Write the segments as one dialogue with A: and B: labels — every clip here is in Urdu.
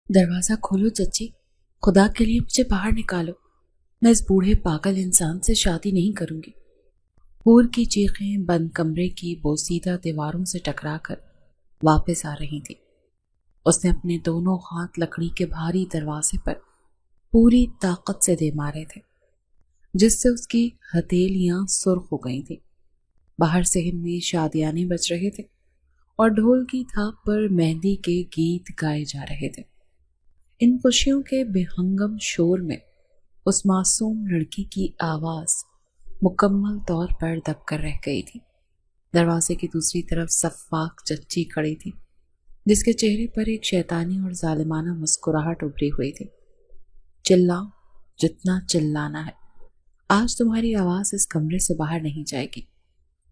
A: دروازہ کھولو چچی، خدا کے لیے مجھے باہر نکالو، میں اس بوڑھے پاگل انسان سے شادی نہیں کروں گی۔ حور کی چیخیں بند کمرے کی بوسیدہ دیواروں سے ٹکرا کر واپس آ رہی تھی۔ اس نے اپنے دونوں ہاتھ لکڑی کے بھاری دروازے پر پوری طاقت سے دے مارے تھے، جس سے اس کی ہتھیلیاں سرخ ہو گئی تھیں۔ باہر صحن میں شادیانے بج رہے تھے اور ڈھول کی تھاپ پر مہندی کے گیت گائے جا رہے تھے۔ ان خوشیوں کے بے ہنگم شور میں اس معصوم لڑکی کی آواز مکمل طور پر دب کر رہ گئی تھی۔ دروازے کی دوسری طرف سفاک چچی کھڑی تھی، جس کے چہرے پر ایک شیطانی اور ظالمانہ مسکراہٹ ابھری ہوئی تھی۔ چلاؤ جتنا چلانا ہے، آج تمہاری آواز اس کمرے سے باہر نہیں جائے گی۔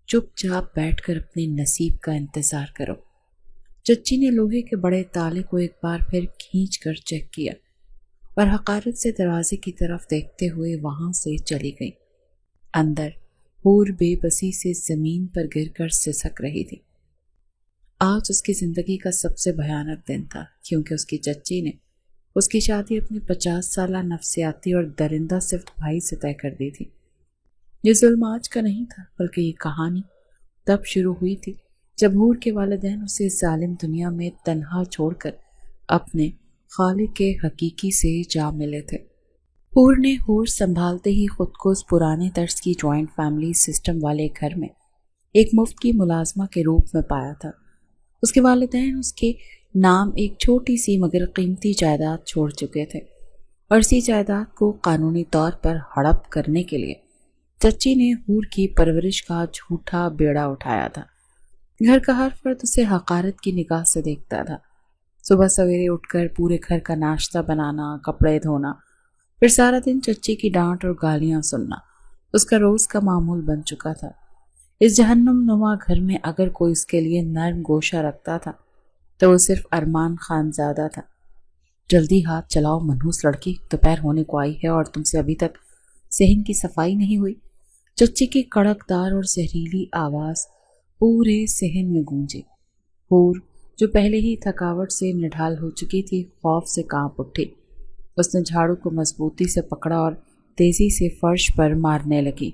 A: چپ چاپ بیٹھ کر اپنے نصیب کا انتظار کرو۔ چچی نے لوہے کے بڑے تالے کو ایک بار پھر کھینچ کر چیک کیا اور حقارت سے دروازے کی طرف دیکھتے ہوئے وہاں سے چلی گئی۔ اندر حور بے بسی سے زمین پر گر کر سسک رہی تھی۔ آج اس کی زندگی کا سب سے بھیانک دن تھا، کیونکہ اس کی چچی نے اس کی شادی اپنے 50 سالہ نفسیاتی اور درندہ صفت بھائی سے طے کر دی تھی۔ یہ ظلم آج کا نہیں تھا، بلکہ یہ کہانی تب شروع ہوئی تھی جب حور کے والدین اسے ظالم دنیا میں تنہا چھوڑ کر اپنے خالق کے حقیقی سے جا ملے تھے۔ حور نے ہوش سنبھالتے ہی خود کو اس پرانے طرز کی جوائنٹ فیملی سسٹم والے گھر میں ایک مفت کی ملازمہ کے روپ میں پایا تھا۔ اس کے والدین اس کے نام ایک چھوٹی سی مگر قیمتی جائیداد چھوڑ چکے تھے، اور اسی جائیداد کو قانونی طور پر ہڑپ کرنے کے لیے چچی نے حور کی پرورش کا جھوٹا بیڑا اٹھایا تھا۔ گھر کا ہر فرد اسے حقارت کی نگاہ سے دیکھتا تھا۔ صبح سویرے اٹھ کر پورے گھر کا ناشتہ بنانا، کپڑے دھونا، پھر سارا دن چچی کی ڈانٹ اور گالیاں سننا اس کا روز کا معمول بن چکا تھا۔ اس جہنم نما گھر میں اگر کوئی اس کے لیے نرم گوشہ رکھتا تھا تو وہ صرف ارمان خان زادہ تھا۔ جلدی ہاتھ چلاؤ منحوس لڑکی، دوپہر ہونے کو آئی ہے اور تم سے ابھی تک صحن کی صفائی نہیں ہوئی۔ چچی کی کڑک دار اور زہریلی آواز پورے صحن میں گونجی۔ حور جو پہلے ہی تھکاوٹ سے نڈھال ہو چکی تھی، خوف سے کانپ اٹھی۔ اس نے جھاڑو کو مضبوطی سے پکڑا اور تیزی سے فرش پر مارنے لگی۔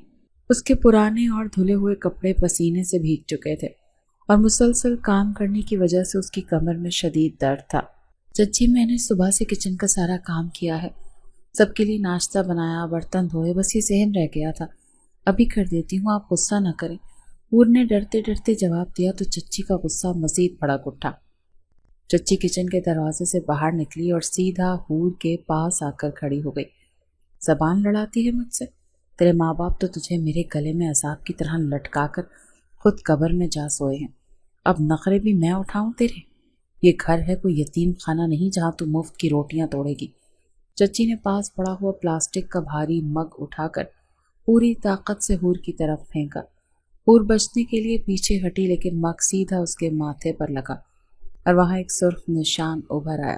A: اس کے پرانے اور دھلے ہوئے کپڑے پسینے سے بھیگ چکے تھے اور مسلسل کام کرنے کی وجہ سے اس کی کمر میں شدید درد تھا۔ چچی، میں نے صبح سے کچن کا سارا کام کیا ہے، سب کے لیے ناشتہ بنایا، برتن دھوئے، بس یہ صحن رہ گیا تھا، ابھی کر دیتی ہوں، آپ غصہ نہ کریں۔ حور نے ڈرتے ڈرتے جواب دیا تو چچی کا غصہ مزید بھڑک اٹھا۔ چچی کچن کے دروازے سے باہر نکلی اور سیدھا حور کے پاس آ کر کھڑی ہو گئی۔ زبان لڑاتی ہے مجھ سے؟ تیرے ماں باپ تو تجھے میرے گلے میں عذاب کی طرح لٹکا کر خود قبر میں جا سوئے ہیں، اب نخرے بھی میں اٹھاؤں تیرے؟ یہ گھر ہے کوئی یتیم خانہ نہیں جہاں تو مفت کی روٹیاں توڑے گی۔ چچی نے پاس پڑا ہوا پلاسٹک کا بھاری مگ اٹھا کر پوری طاقت سے حور کی طرف پھینکا۔ حور بچنے کے لیے پیچھے ہٹی، لیکن مگ سیدھا اس کے ماتھے پر لگا اور وہاں ایک سرخ نشان ابھر آیا۔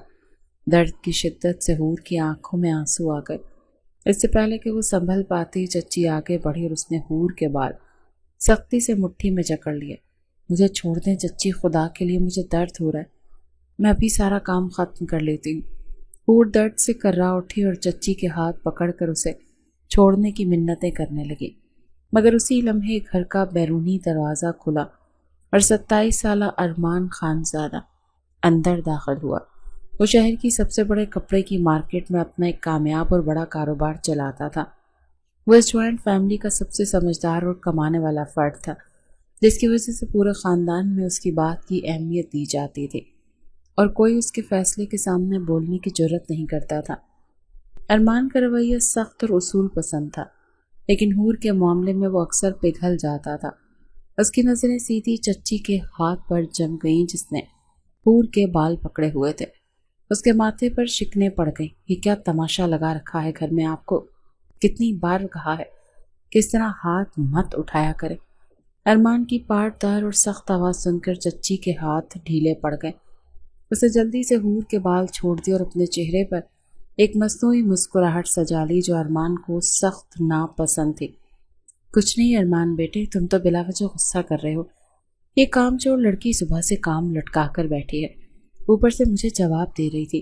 A: درد کی شدت سے حور کی آنکھوں میں آنسو آ گئے۔ اس سے پہلے کہ وہ سنبھل پاتی، چچی آگے بڑھی اور اس نے حور کے بال سختی سے مٹھی میں جکڑ لیے۔ مجھے چھوڑ دیں چچی، خدا کے لیے مجھے درد ہو رہا ہے، میں ابھی سارا کام ختم کر لیتی ہوں۔ حور درد سے کرا اٹھی اور چچی کے ہاتھ پکڑ کر اسے چھوڑنے کی منتیں کرنے لگی، مگر اسی لمحے گھر کا بیرونی دروازہ کھلا اور 27 سالہ ارمان خان زادہ اندر داخل ہوا۔ وہ شہر کی سب سے بڑے کپڑے کی مارکیٹ میں اپنا ایک کامیاب اور بڑا کاروبار چلاتا تھا۔ وہ اس جوائنٹ فیملی کا سب سے سمجھدار اور کمانے والا فرد تھا، جس کی وجہ سے پورے خاندان میں اس کی بات کی اہمیت دی جاتی تھی اور کوئی اس کے فیصلے کے سامنے بولنے کی جرات نہیں کرتا تھا۔ ارمان کا رویہ سخت اور اصول پسند تھا، لیکن حور کے معاملے میں وہ اکثر پگھل جاتا تھا۔ اس کی نظریں سیدھی چچی کے ہاتھ پر جم گئیں جس نے حور کے بال پکڑے ہوئے تھے۔ اس کے ماتھے پر شکنیں پڑ گئیں۔ یہ کیا تماشا لگا رکھا ہے گھر میں؟ آپ کو کتنی بار کہا ہے کہ اس طرح ہاتھ مت اٹھایا کرے۔ ارمان کی پاٹدار اور سخت آواز سن کر چچی کے ہاتھ ڈھیلے پڑ گئے۔ اسے جلدی سے حور کے بال چھوڑ دی اور اپنے چہرے پر ایک مصنوعی مسکراہٹ سجا لی جو ارمان کو سخت ناپسند تھی۔ کچھ نہیں ارمان بیٹے، تم تو بلا وجہ غصہ کر رہے ہو۔ یہ کام چور لڑکی صبح سے کام لٹکا کر بیٹھی ہے، اوپر سے مجھے جواب دے رہی تھی۔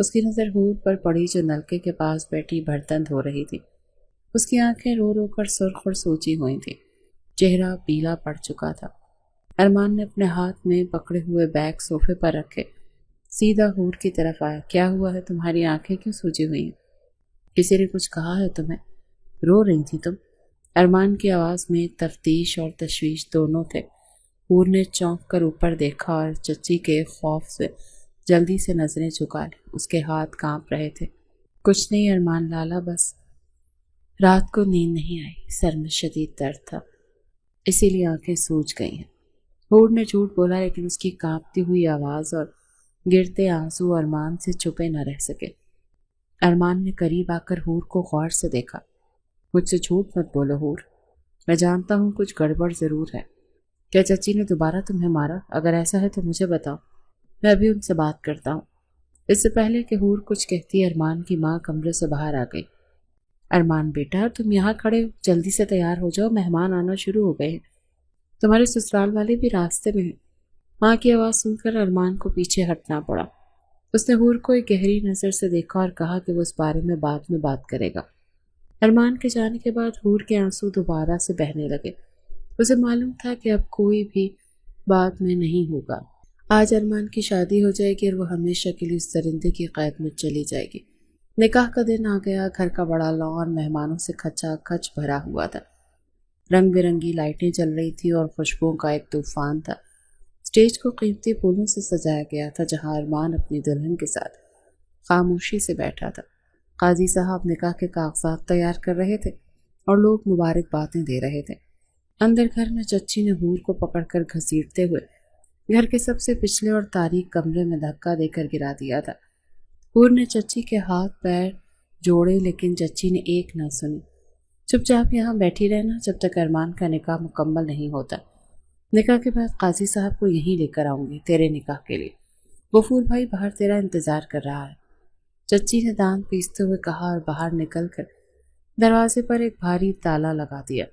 A: اس کی نظر حور پر پڑی جو نلکے کے پاس بیٹھی برتن دھو رہی تھی۔ اس کی آنکھیں رو رو کر سرخ اور سوچی ہوئی تھی، چہرہ پیلا پڑ چکا تھا۔ ارمان نے اپنے ہاتھ میں پکڑے ہوئے بیگ صوفے پر رکھے سیدھا حور کی طرف آیا۔ کیا ہوا ہے؟ تمہاری آنکھیں کیوں سوجی ہوئی ہیں؟ کسی نے کچھ کہا ہے تمہیں؟ رو رہی تھی تم؟ ارمان کی آواز میں تفتیش اور تشویش دونوں تھے۔ حور نے چونک کر اوپر دیکھا اور چچی کے خوف سے جلدی سے نظریں جھکا لی۔ اس کے ہاتھ کانپ رہے تھے۔ کچھ نہیں ارمان لالا، بس رات کو نیند نہیں آئی، سر میں شدید درد تھا، اسی لیے آنکھیں سوج گئی ہیں۔ حور نے جھوٹ بولا، لیکن اس کی کانپتی ہوئی آواز اور گرتے آنسو ارمان سے چھپے نہ رہ سکے۔ ارمان نے قریب آ کر حور کو غور سے دیکھا۔ مجھ سے جھوٹ مت بولو حور، میں جانتا ہوں کچھ گڑبڑ ضرور ہے۔ کیا چچی نے دوبارہ تمہیں مارا؟ اگر ایسا ہے تو مجھے بتاؤ، میں ابھی ان سے بات کرتا ہوں۔ اس سے پہلے کہ حور کچھ کہتی، ارمان کی ماں کمرے سے باہر آ گئی۔ ارمان بیٹا، تم یہاں کھڑے ہو، جلدی سے تیار ہو جاؤ، مہمان آنا شروع ہو گئے ہیں، تمہارے سسرال والے بھی راستے میں ہیں۔ ماں کی آواز سن کر ارمان کو پیچھے ہٹنا پڑا۔ اس نے حور کو ایک گہری نظر سے دیکھا اور کہا کہ وہ اس بارے میں بعد میں بات کرے گا۔ ارمان کے جانے کے بعد حور کے آنسو دوبارہ سے بہنے لگے۔ اسے معلوم تھا کہ اب کوئی بھی بات میں نہیں ہوگا۔ آج ارمان کی شادی ہو جائے گی اور وہ ہمیشہ کے لیے اس درندے کی قید میں چلی جائے گی۔ نکاح کا دن آ گیا۔ گھر کا بڑا لان مہمانوں سے کھچا کھچ بھرا ہوا تھا۔ رنگ برنگی لائٹیں جل رہی تھی اور خوشبوؤں کا ایک طوفان تھا۔ اسٹیج کو قیمتی پھولوں سے سجایا گیا تھا، جہاں ارمان اپنی دلہن کے ساتھ خاموشی سے بیٹھا تھا۔ قاضی صاحب نکاح کے کاغذات تیار کر رہے تھے اور لوگ مبارک باتیں دے رہے تھے۔ اندر گھر میں چچی نے حور کو پکڑ کر گھسیٹتے ہوئے گھر کے سب سے پچھلے اور تاریک کمرے میں دھکا دے کر گرا دیا تھا۔ حور نے چچی کے ہاتھ پیر جوڑے، لیکن چچی نے ایک نہ سنی۔ چپ چاپ یہاں بیٹھی رہنا جب تک ارمان کا نکاح مکمل نہیں ہوتا۔ نکاح کے بعد قاضی صاحب کو یہیں لے کر آؤں گی تیرے نکاح کے لیے۔ غفور بھائی باہر تیرا انتظار کر رہا ہے، چچی نے دانت پیستے ہوئے کہا اور باہر نکل کر دروازے پر ایک بھاری تالا لگا دیا۔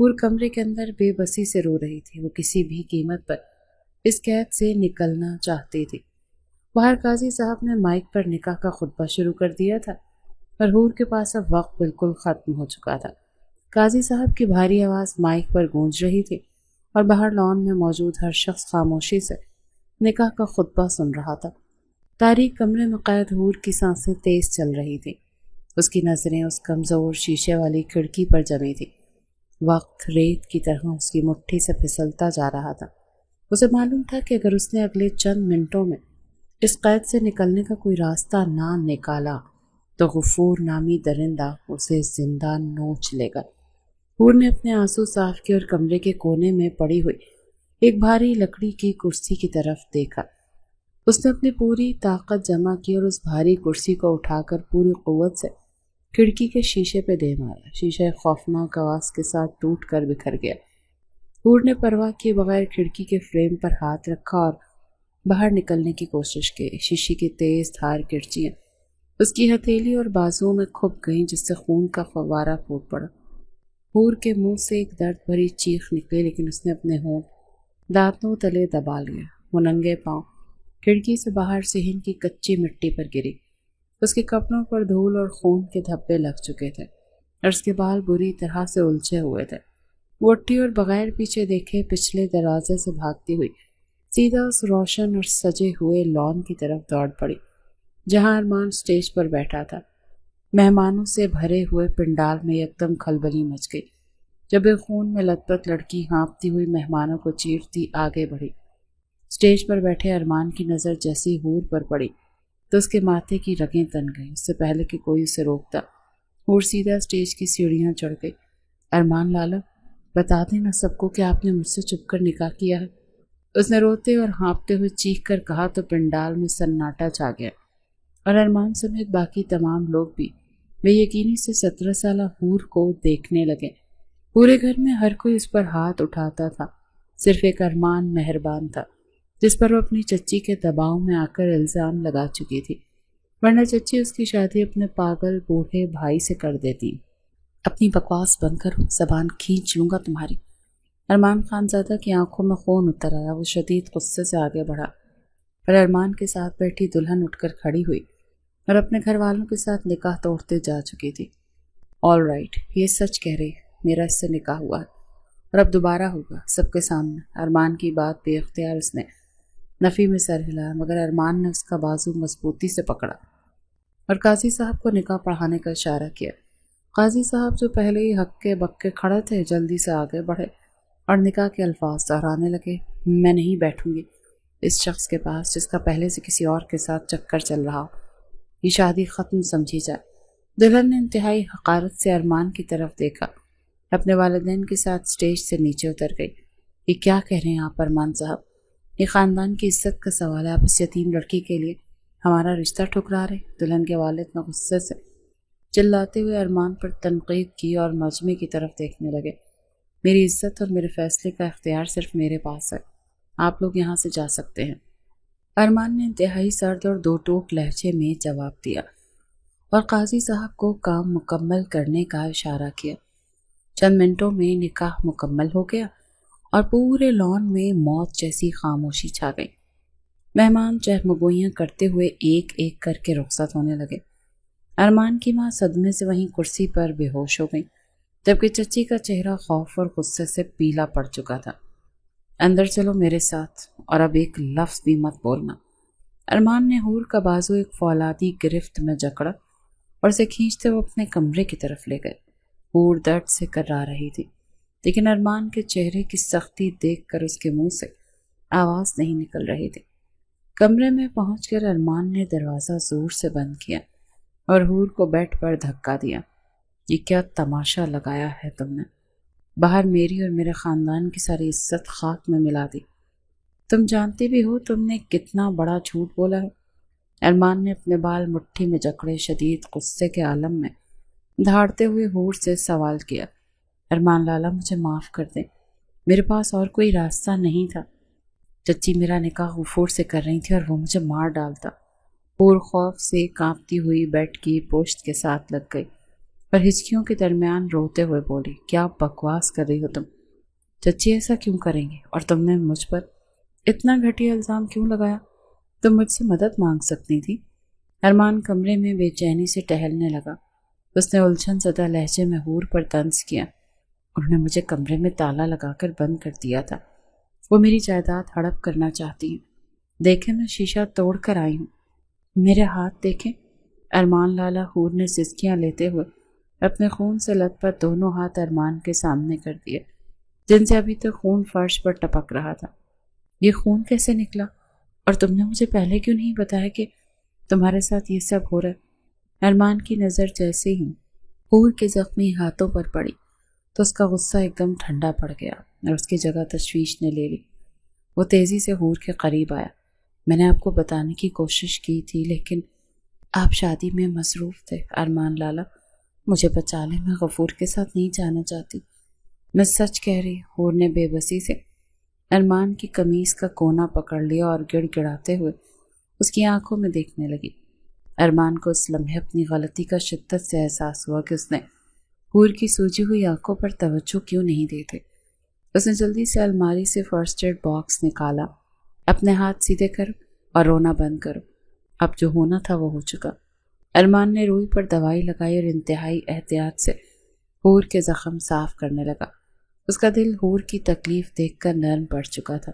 A: حور کمرے کے اندر بے بسی سے رو رہی تھی۔ وہ کسی بھی قیمت پر اس قید سے نکلنا چاہتی تھی۔ باہر قاضی صاحب نے مائک پر نکاح کا خطبہ شروع کر دیا تھا اور حور کے پاس اب وقت بالکل ختم ہو چکا تھا۔ قاضی صاحب کی بھاری آواز مائک پر گونج رہی تھی اور باہر لان میں موجود ہر شخص خاموشی سے نکاح کا خطبہ سن رہا تھا۔ تاریک کمرے میں قید حور کی سانسیں تیز چل رہی تھی۔ اس کی نظریں اس کمزور شیشے والی کھڑکی پر جمی تھی۔ وقت ریت کی طرح اس کی مٹھی سے پھسلتا جا رہا تھا۔ اسے معلوم تھا کہ اگر اس نے اگلے چند منٹوں میں اس قید سے نکلنے کا کوئی راستہ نہ نکالا تو غفور نامی درندہ اسے زندہ نوچ لے گا۔ حور نے اپنے آنسو صاف کیے اور کمرے کے کونے میں پڑی ہوئی ایک بھاری لکڑی کی کرسی کی طرف دیکھا۔ اس نے اپنی پوری طاقت جمع کی اور اس بھاری کرسی کو اٹھا کر پوری قوت سے کھڑکی کے شیشے پہ دے مارا۔ شیشہ خوفناک آواز کے ساتھ ٹوٹ کر بکھر گیا۔ حور نے پرواہ کیے بغیر کھڑکی کے فریم پر ہاتھ رکھا اور باہر نکلنے کی کوشش کی۔ شیشے کی تیز دھار کرچیاں اس کی ہتھیلی اور بازوؤں میں کھپ گئیں، جس سے خون کا فوارہ پھوٹ پڑا۔ حور کے منہ سے ایک درد بھری چیخ نکلی، لیکن اس نے اپنے ہونٹ دانتوں تلے دبا لیا۔ وہ ننگے پاؤں کھڑکی سے باہر صحن کی کچی مٹی پر گری۔ اس کے کپڑوں پر دھول اور خون کے دھبے لگ چکے تھے اور اس کے بال بری طرح سے الجھے ہوئے تھے۔ وہ اٹھی اور بغیر پیچھے دیکھے پچھلے دروازے سے بھاگتی ہوئی سیدھا اس روشن اور سجے ہوئے لان کی طرف دوڑ پڑی، جہاں ارمان اسٹیج پر بیٹھا تھا۔ مہمانوں سے بھرے ہوئے پنڈال میں یکدم کھلبلی مچ گئی جب ایک خون میں لت پت لڑکی ہانپتی ہوئی مہمانوں کو چیرتی آگے بڑھی۔ اسٹیج پر بیٹھے ارمان کی نظر جیسی حور پر پڑی تو اس کے ماتھے کی رگیں تن گئیں۔ اس سے پہلے کہ کوئی اسے روکتا، حور سیدھا اسٹیج کی سیڑھیاں چڑھ گئی۔ ارمان لالا، بتا دینا سب کو کہ آپ نے مجھ سے چھپ کر نکاح کیا ہے، اس نے روتے اور ہانپتے ہوئے چیخ کر کہا تو پنڈال میں سناٹا چھا گیا اور ارمان سمیت باقی تمام لوگ بھی بے یقینی سے 17 سالہ حور کو دیکھنے لگے۔ پورے گھر میں ہر کوئی اس پر ہاتھ اٹھاتا تھا، صرف ایک ارمان مہربان تھا جس پر وہ اپنی چچی کے دباؤ میں آ کر الزام لگا چکی تھی، ورنہ چچی اس کی شادی اپنے پاگل بوڑھے بھائی سے کر دیتی۔ اپنی بکواس بند کرو، زبان کھینچ لوں گا تمہاری۔ ارمان خان زادہ کی آنکھوں میں خون اتر آیا۔ وہ شدید غصے سے آگے بڑھا، پر ارمان کے ساتھ بیٹھی دلہن اٹھ کر کھڑی ہوئی اور اپنے گھر والوں کے ساتھ نکاح توڑتے جا چکی تھی۔ آل رائٹ، یہ سچ کہہ رہی، میرا اس سے نکاح ہوا ہے اور اب دوبارہ ہوگا سب کے سامنے۔ ارمان کی بات بے اختیار اس نے نفی میں سر ہلایا، مگر ارمان نے اس کا بازو مضبوطی سے پکڑا اور قاضی صاحب کو نکاح پڑھانے کا اشارہ کیا۔ قاضی صاحب جو پہلے ہی ہکے بکے کھڑے تھے جلدی سے آگے بڑھے اور نکاح کے الفاظ دہرانے لگے۔ میں نہیں بیٹھوں گی اس شخص کے پاس جس کا پہلے سے کسی اور کے ساتھ چکر چل رہا ہو، یہ شادی ختم سمجھی جائے۔ دلہن نے انتہائی حقارت سے ارمان کی طرف دیکھا، اپنے والدین کے ساتھ سٹیج سے نیچے اتر گئی۔ یہ کیا کہہ رہے ہیں آپ ارمان صاحب؟ یہ خاندان کی عزت کا سوال ہے، آپ اس یتیم لڑکی کے لیے ہمارا رشتہ ٹھکرا رہے؟ دلہن کے والد نے غصے سے چلاتے ہوئے ارمان پر تنقید کی اور مجمع کی طرف دیکھنے لگے۔ میری عزت اور میرے فیصلے کا اختیار صرف میرے پاس ہے، آپ لوگ یہاں سے جا سکتے ہیں۔ ارمان نے انتہائی سرد اور دو ٹوک لہجے میں جواب دیا اور قاضی صاحب کو کام مکمل کرنے کا اشارہ کیا۔ چند منٹوں میں نکاح مکمل ہو گیا اور پورے لان میں موت جیسی خاموشی چھا گئی۔ مہمان چہمگوئیاں کرتے ہوئے ایک ایک کر کے رخصت ہونے لگے۔ ارمان کی ماں صدمے سے وہیں کرسی پر بے ہوش ہو گئی، جبکہ چچی کا چہرہ خوف اور غصے سے پیلا پڑ چکا تھا۔ اندر چلو میرے ساتھ، اور اب ایک لفظ بھی مت بولنا۔ ارمان نے حور کا بازو ایک فولادی گرفت میں جکڑا اور اسے کھینچتے وہ اپنے کمرے کی طرف لے گئے۔ حور درد سے کرا رہی تھی، لیکن ارمان کے چہرے کی سختی دیکھ کر اس کے منہ سے آواز نہیں نکل رہی تھی۔ کمرے میں پہنچ کر ارمان نے دروازہ زور سے بند کیا اور حور کو بیڈ پر دھکا دیا۔ یہ کیا تماشا لگایا ہے تم نے؟ باہر میری اور میرے خاندان کی ساری عزت خاک میں ملا دی۔ تم جانتے بھی ہو تم نے کتنا بڑا جھوٹ بولا ہے۔ ارمان نے اپنے بال مٹھی میں جکڑے شدید غصے کے عالم میں دھاڑتے ہوئے حور سے سوال کیا۔ ارمان لالا مجھے معاف کر دیں، میرے پاس اور کوئی راستہ نہیں تھا۔ چچی میرا نکاح غفور سے کر رہی تھی اور وہ مجھے مار ڈالتا۔ حور خوف سے کانپتی ہوئی بیڈ کی پشت کے ساتھ لگ گئی اور ہچکیوں کے درمیان روتے ہوئے بولی، کیا بکواس کر رہی ہو تم؟ چچی ایسا کیوں کریں گے؟ اور تم نے مجھ پر اتنا گھٹیا الزام کیوں لگایا؟ تم مجھ سے مدد مانگ سکتی تھی۔ ارمان کمرے میں بے چینی سے ٹہلنے لگا۔ اس نے الجھن زدہ لہجے میں حور پر طنز کیا۔ انہوں نے مجھے کمرے میں تالا لگا کر بند کر دیا تھا، وہ میری جائیداد ہڑپ کرنا چاہتی ہیں۔ دیکھیں میں شیشہ توڑ کر آئی ہوں، میرے ہاتھ دیکھیں۔ ارمان لالا، حور نے سسکیاں لیتے ہوئے اپنے خون سے لت پت دونوں ہاتھ ارمان کے سامنے کر دیے، جن سے ابھی تک خون فرش پر ٹپک رہا تھا۔ یہ خون کیسے نکلا؟ اور تم نے مجھے پہلے کیوں نہیں بتایا کہ تمہارے ساتھ یہ سب ہو رہا ہے؟ ارمان کی نظر جیسے ہی حور کے زخمی ہاتھوں پر پڑی تو اس کا غصہ ایک دم ٹھنڈا پڑ گیا اور اس کی جگہ تشویش نے لے لی۔ وہ تیزی سے حور کے قریب آیا۔ میں نے آپ کو بتانے کی کوشش کی تھی، لیکن آپ شادی میں مصروف تھے۔ ارمان لالا مجھے بچا لیں، میں غفور کے ساتھ نہیں جانا چاہتی۔ میں سچ کہہ رہی، حور نے بے بسی سے ارمان کی قمیص کا کونا پکڑ لیا اور گڑ گڑاتے ہوئے اس کی آنکھوں میں دیکھنے لگی۔ ارمان کو اس لمحے اپنی غلطی کا شدت سے احساس ہوا کہ اس نے حور کی سوجی ہوئی آنکھوں پر توجہ کیوں نہیں دیتے۔ اس نے جلدی سے الماری سے فرسٹ ایڈ باکس نکالا۔ اپنے ہاتھ سیدھے کرو اور رونا بند کرو، اب جو ہونا تھا وہ ہو چکا۔ ارمان نے روئی پر دوائی لگائی اور انتہائی احتیاط سے حور کے زخم صاف کرنے لگا۔ اس کا دل حور کی تکلیف دیکھ کر نرم پڑ چکا تھا،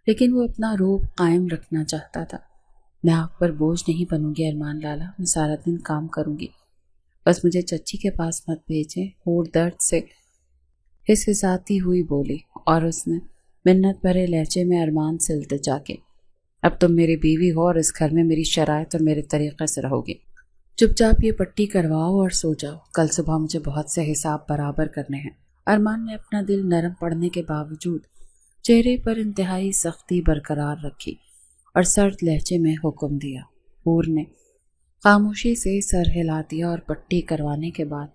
A: لیکن وہ اپنا روب قائم رکھنا چاہتا تھا۔ میں آپ پر بوجھ نہیں بنوں گی ارمان لالا، میں سارا دن کام کروں گی، بس مجھے چچی کے پاس مت بھیجیں۔ حور درد سے ہسہساتی ہوئی بولی اور اس نے منت بھرے لہجے میں ارمان سے التجا کے، اب تم میری بیوی ہو اور اس گھر میں میری شرائط اور میرے طریقے سے رہو گی۔ چپ چاپ یہ پٹی کرواؤ اور سو جاؤ، کل صبح مجھے بہت سے حساب برابر کرنے ہیں۔ ارمان نے اپنا دل نرم پڑنے کے باوجود چہرے پر انتہائی سختی برقرار رکھی اور سرد لہجے میں حکم دیا۔ حور نے خاموشی سے سر ہلا دیا اور پٹی کروانے کے بعد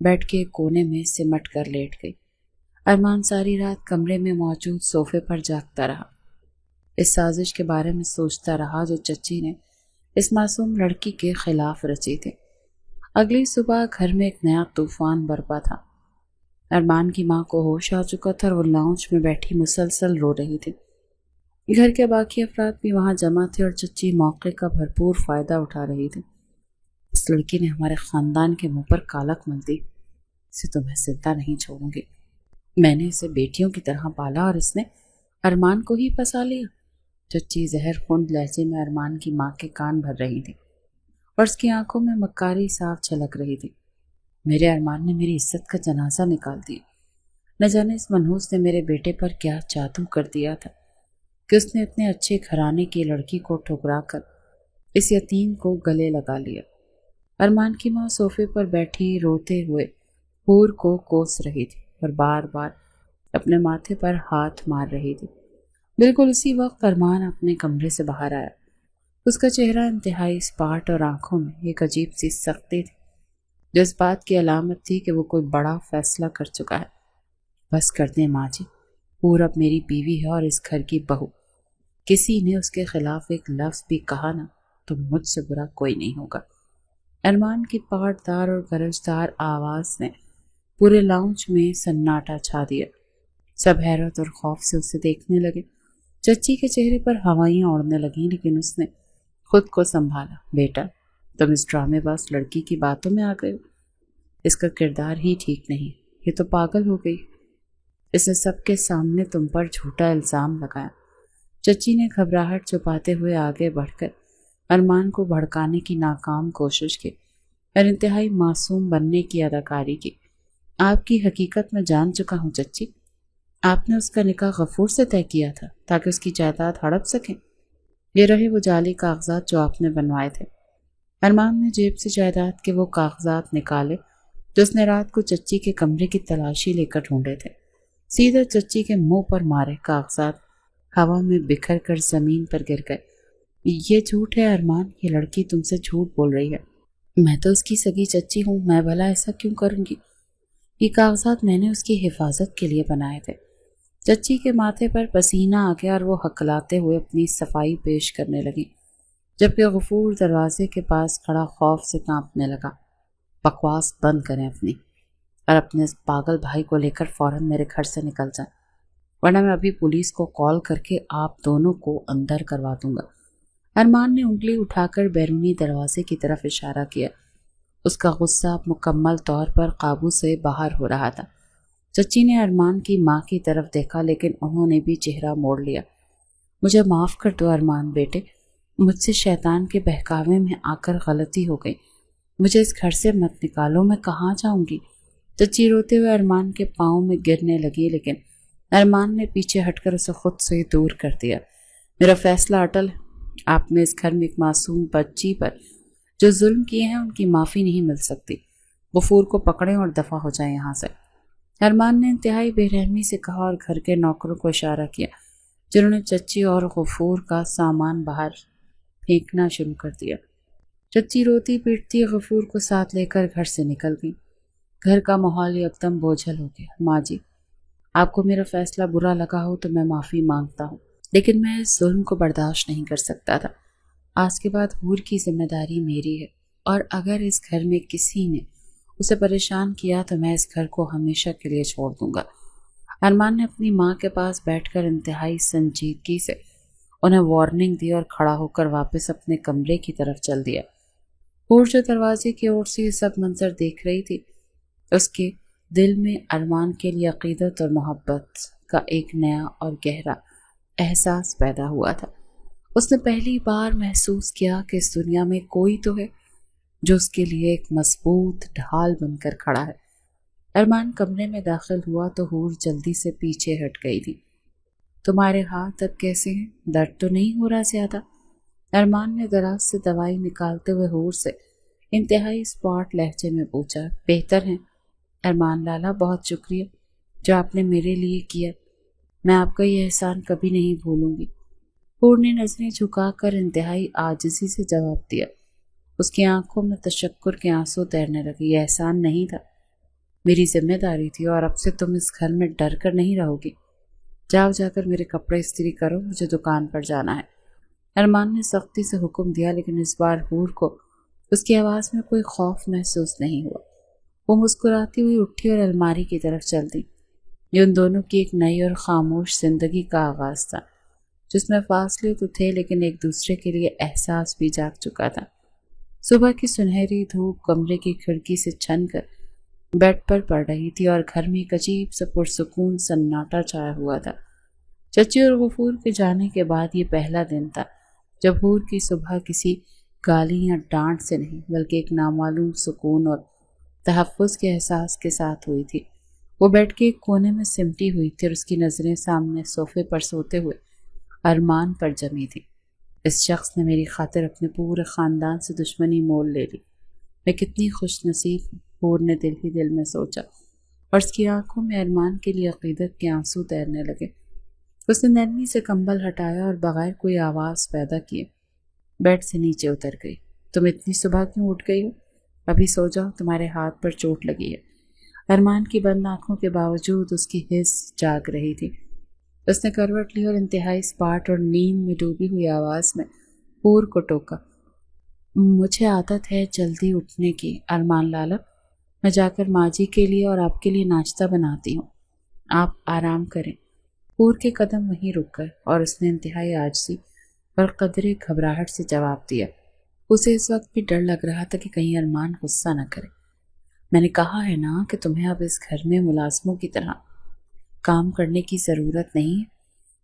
A: بیڈ کے کونے میں سمٹ کر لیٹ گئی۔ ارمان ساری رات کمرے میں موجود صوفے پر جاگتا رہا، اس سازش کے بارے میں سوچتا رہا جو چچی نے اس معصوم لڑکی کے خلاف رچی تھی۔ اگلی صبح گھر میں ایک نیا طوفان برپا تھا۔ ارمان کی ماں کو ہوش آ چکا تھا اور وہ لاؤنج میں بیٹھی مسلسل رو رہی تھی۔ گھر کے باقی افراد بھی وہاں جمع تھے اور چچی موقع کا بھرپور فائدہ اٹھا رہی تھی۔ اس لڑکی نے ہمارے خاندان کے منہ پر کالک مل دی، اسے تو میں زندہ نہیں چھوڑوں گی۔ میں نے اسے بیٹیوں کی طرح پالا اور اس نے ارمان کو ہی پھنسا لیا۔ چچی زہر خوند لہجے میں ارمان کی ماں کے کان بھر رہی تھی اور اس کی آنکھوں میں مکاری صاف چھلک رہی تھی۔ میرے ارمان نے میری عزت کا جنازہ نکال دیا۔ نہ جانے اس منحوس نے میرے بیٹے پر کیا جادو کر دیا تھا کہ اس نے اتنے اچھے گھرانے کی لڑکی کو ٹھکرا کر اس یتیم کو گلے لگا لیا۔ ارمان کی ماں صوفے پر بیٹھی روتے ہوئے حور کو کوس رہی تھی اور بار بار اپنے ماتھے پر ہاتھ مار رہی تھی۔ بالکل اسی وقت ارمان اپنے کمرے سے باہر آیا۔ اس کا چہرہ انتہائی اسپاٹ اور آنکھوں میں ایک عجیب سی سختی تھی جو اس بات کی علامت تھی کہ وہ کوئی بڑا فیصلہ کر چکا ہے۔ بس کر دیں ماں جی، حور اب میری بیوی ہے اور اس گھر کی بہو۔ کسی نے اس کے خلاف ایک لفظ بھی کہا نا تو مجھ سے برا کوئی نہیں ہوگا۔ ارمان کی پاٹدار اور گرجدار آواز نے پورے لاؤنج میں سناٹا چھا دیا۔ سب حیرت اور خوف سے اسے دیکھنے لگے۔ چچی کے چہرے پر ہوائیاں اڑنے لگیں لیکن اس نے خود کو سنبھالا۔ بیٹا، تم اس ڈرامے باز لڑکی کی باتوں میں آ گئے ہو۔ اس کا کردار ہی ٹھیک نہیں، یہ تو پاگل ہو گئی۔ اس نے سب کے سامنے تم پر جھوٹا الزام لگایا۔ چچی نے گھبراہٹ چھپاتے ہوئے آگے بڑھ کر ارمان کو بھڑکانے کی ناکام کوشش کی اور انتہائی معصوم بننے کی اداکاری کی۔ آپ کی حقیقت میں جان چکا ہوں چچی۔ آپ نے اس کا نکاح غفور سے طے کیا تھا تاکہ اس کی جائیداد ہڑپ سکیں۔ یہ رہے وہ جعلی کاغذات جو آپ نے بنوائے تھے۔ ارمان نے جیب سے جائیداد کے وہ کاغذات نکالے جو اس نے رات کو چچی کے کمرے کی تلاشی لے کر ڈھونڈے تھے۔ سیدھا چچی کے منہ پر مارے۔ کاغذات ہوا میں بکھر کر زمین پر گر گئے۔ یہ جھوٹ ہے ارمان، یہ لڑکی تم سے جھوٹ بول رہی ہے۔ میں تو اس کی سگی چچی ہوں، میں بھلا ایسا کیوں کروں گی؟ یہ کاغذات میں نے اس کی حفاظت کے لیے بنائے تھے۔ چچی کے ماتھے پر پسینہ آ گیا اور وہ ہکلاتے ہوئے اپنی صفائی پیش کرنے لگی، جبکہ غفور دروازے کے پاس کھڑا خوف سے کانپنے لگا۔ بکواس بند کریں اپنی، اور اپنے اس پاگل بھائی کو لے کر فوراً میرے گھر سے نکل جائیں، ورنہ میں ابھی پولیس کو کال کر کے آپ دونوں کو اندر کروا دوں گا۔ ارمان نے انگلی اٹھا کر بیرونی دروازے کی طرف اشارہ کیا۔ اس کا غصہ مکمل طور پر قابو سے باہر ہو رہا تھا۔ چچی نے ارمان کی ماں کی طرف دیکھا لیکن انہوں نے بھی چہرہ موڑ لیا۔ مجھے معاف کر دو ارمان بیٹے، مجھ سے شیطان کے بہکاوے میں آ کر غلطی ہو گئی۔ مجھے اس گھر سے مت نکالو، میں کہاں جاؤں گی؟ چچی روتے ہوئے ارمان کے پاؤں میں گرنے لگی لیکن ارمان نے پیچھے ہٹ کر اسے خود سے دور کر دیا۔ میرا فیصلہ اٹل ہے، آپ نے اس گھر میں ایک معصوم بچی پر جو ظلم کیے ہیں ان کی معافی نہیں مل سکتی۔ غفور کو پکڑیں اور دفع ہو جائیں یہاں سے۔ ارمان نے انتہائی بے رحمی سے کہا اور گھر کے نوکروں کو اشارہ کیا جنہوں نے چچی اور غفور کا سامان باہر پھینکنا شروع کر دیا۔ چچی روتی پیٹتی غفور کو ساتھ لے کر گھر سے نکل گئی۔ گھر کا ماحول یکدم بوجھل ہو گیا۔ ماں جی، آپ کو میرا فیصلہ برا لگا ہو تو میں معافی مانگتا ہوں، لیکن میں اس ظلم کو برداشت نہیں کر سکتا تھا۔ آج کے بعد حور کی ذمہ داری میری ہے، اور اگر اس گھر میں کسی نے اسے پریشان کیا تو میں اس گھر کو ہمیشہ کے لیے چھوڑ دوں گا۔ ارمان نے اپنی ماں کے پاس بیٹھ کر انتہائی سنجیدگی سے انہیں وارننگ دی اور کھڑا ہو کر واپس اپنے کمرے کی طرف چل دیا۔ حور جو دروازے کی اور سے یہ سب منظر دیکھ رہی تھی، اس کے دل میں ارمان کے لیے عقیدت اور محبت کا ایک نیا اور گہرا احساس پیدا ہوا تھا۔ اس نے پہلی بار محسوس کیا کہ اس دنیا میں کوئی تو ہے جو اس کے لیے ایک مضبوط ڈھال بن کر کھڑا ہے۔ ارمان کمرے میں داخل ہوا تو حور جلدی سے پیچھے ہٹ گئی تھی۔ تمہارے ہاتھ اب کیسے ہیں؟ درد تو نہیں ہو رہا زیادہ؟ ارمان نے دراز سے دوائی نکالتے ہوئے حور سے انتہائی اسپاٹ لہجے میں پوچھا۔ بہتر ہیں ارمان لالا، بہت شکریہ جو آپ نے میرے لیے کیا، میں آپ کا یہ احسان کبھی نہیں بھولوں گی۔ حور نے نظریں جھکا کر انتہائی عاجزی سے جواب دیا۔ اس کی آنکھوں میں تشکر کے آنسو تیرنے لگے۔ یہ احسان نہیں تھا، میری ذمہ داری تھی، اور اب سے تم اس گھر میں ڈر کر نہیں رہو گی۔ جاؤ جا کر میرے کپڑے استری کرو، مجھے دکان پر جانا ہے۔ ارمان نے سختی سے حکم دیا لیکن اس بار حور کو اس کی آواز میں کوئی خوف محسوس نہیں ہوا۔ وہ مسکراتی ہوئی اٹھی اور الماری کی طرف چل دی۔ یہ ان دونوں کی ایک نئی اور خاموش زندگی کا آغاز تھا جس میں فاصلے تو تھے لیکن ایک دوسرے کے لیے احساس بھی جاگ چکا تھا۔ صبح کی سنہری دھوپ کمرے کی کھڑکی سے چھن کر بیڈ پر پڑ رہی تھی اور گھر میں ایک عجیب سا پرسکون سناٹا چھایا ہوا تھا۔ چچی اور غفور کے جانے کے بعد یہ پہلا دن تھا جب حور کی صبح کسی گالی یا ڈانٹ سے نہیں بلکہ ایک نامعلوم سکون اور تحفظ کے احساس کے ساتھ ہوئی تھی۔ وہ بیڈ کے ایک کونے میں سمٹی ہوئی تھی اور اس کی نظریں سامنے صوفے پر سوتے ہوئے ارمان پر جمی تھی۔ اس شخص نے میری خاطر اپنے پورے خاندان سے دشمنی مول لے لی۔ میں کتنی خوش نصیب ہوں، حور نے دل ہی دل میں سوچا، اور اس کی آنکھوں میں ارمان کے لیے عقیدت کے آنسو تیرنے لگے۔ اس نے نرمی سے کمبل ہٹایا اور بغیر کوئی آواز پیدا کیے بیڈ سے نیچے اتر گئی۔ تم اتنی صبح کیوں اٹھ گئی ہو؟ ابھی سو جاؤ، تمہارے ہاتھ پر چوٹ لگی ہے۔ ارمان کی بند آنکھوں کے باوجود اس کی حس جاگ رہی تھی۔ اس نے کروٹ لی اور انتہائی اسپاٹ اور نیند میں ڈوبی ہوئی آواز میں حور کو ٹوکا۔ مجھے عادت ہے جلدی اٹھنے کی ارمان لالا، میں جا کر ماں جی کے لیے اور آپ کے لیے ناشتہ بناتی ہوں، آپ آرام کریں۔ حور کے قدم وہیں رک گئے اور اس نے انتہائی عاجزی اور قدرے گھبراہٹ سے جواب دیا۔ اسے اس وقت بھی ڈر لگ رہا تھا کہ کہیں ارمان غصہ نہ کرے۔ میں نے کہا ہے نا کہ تمہیں اب اس گھر میں ملازموں کی طرح کام کرنے کی ضرورت نہیں ہے۔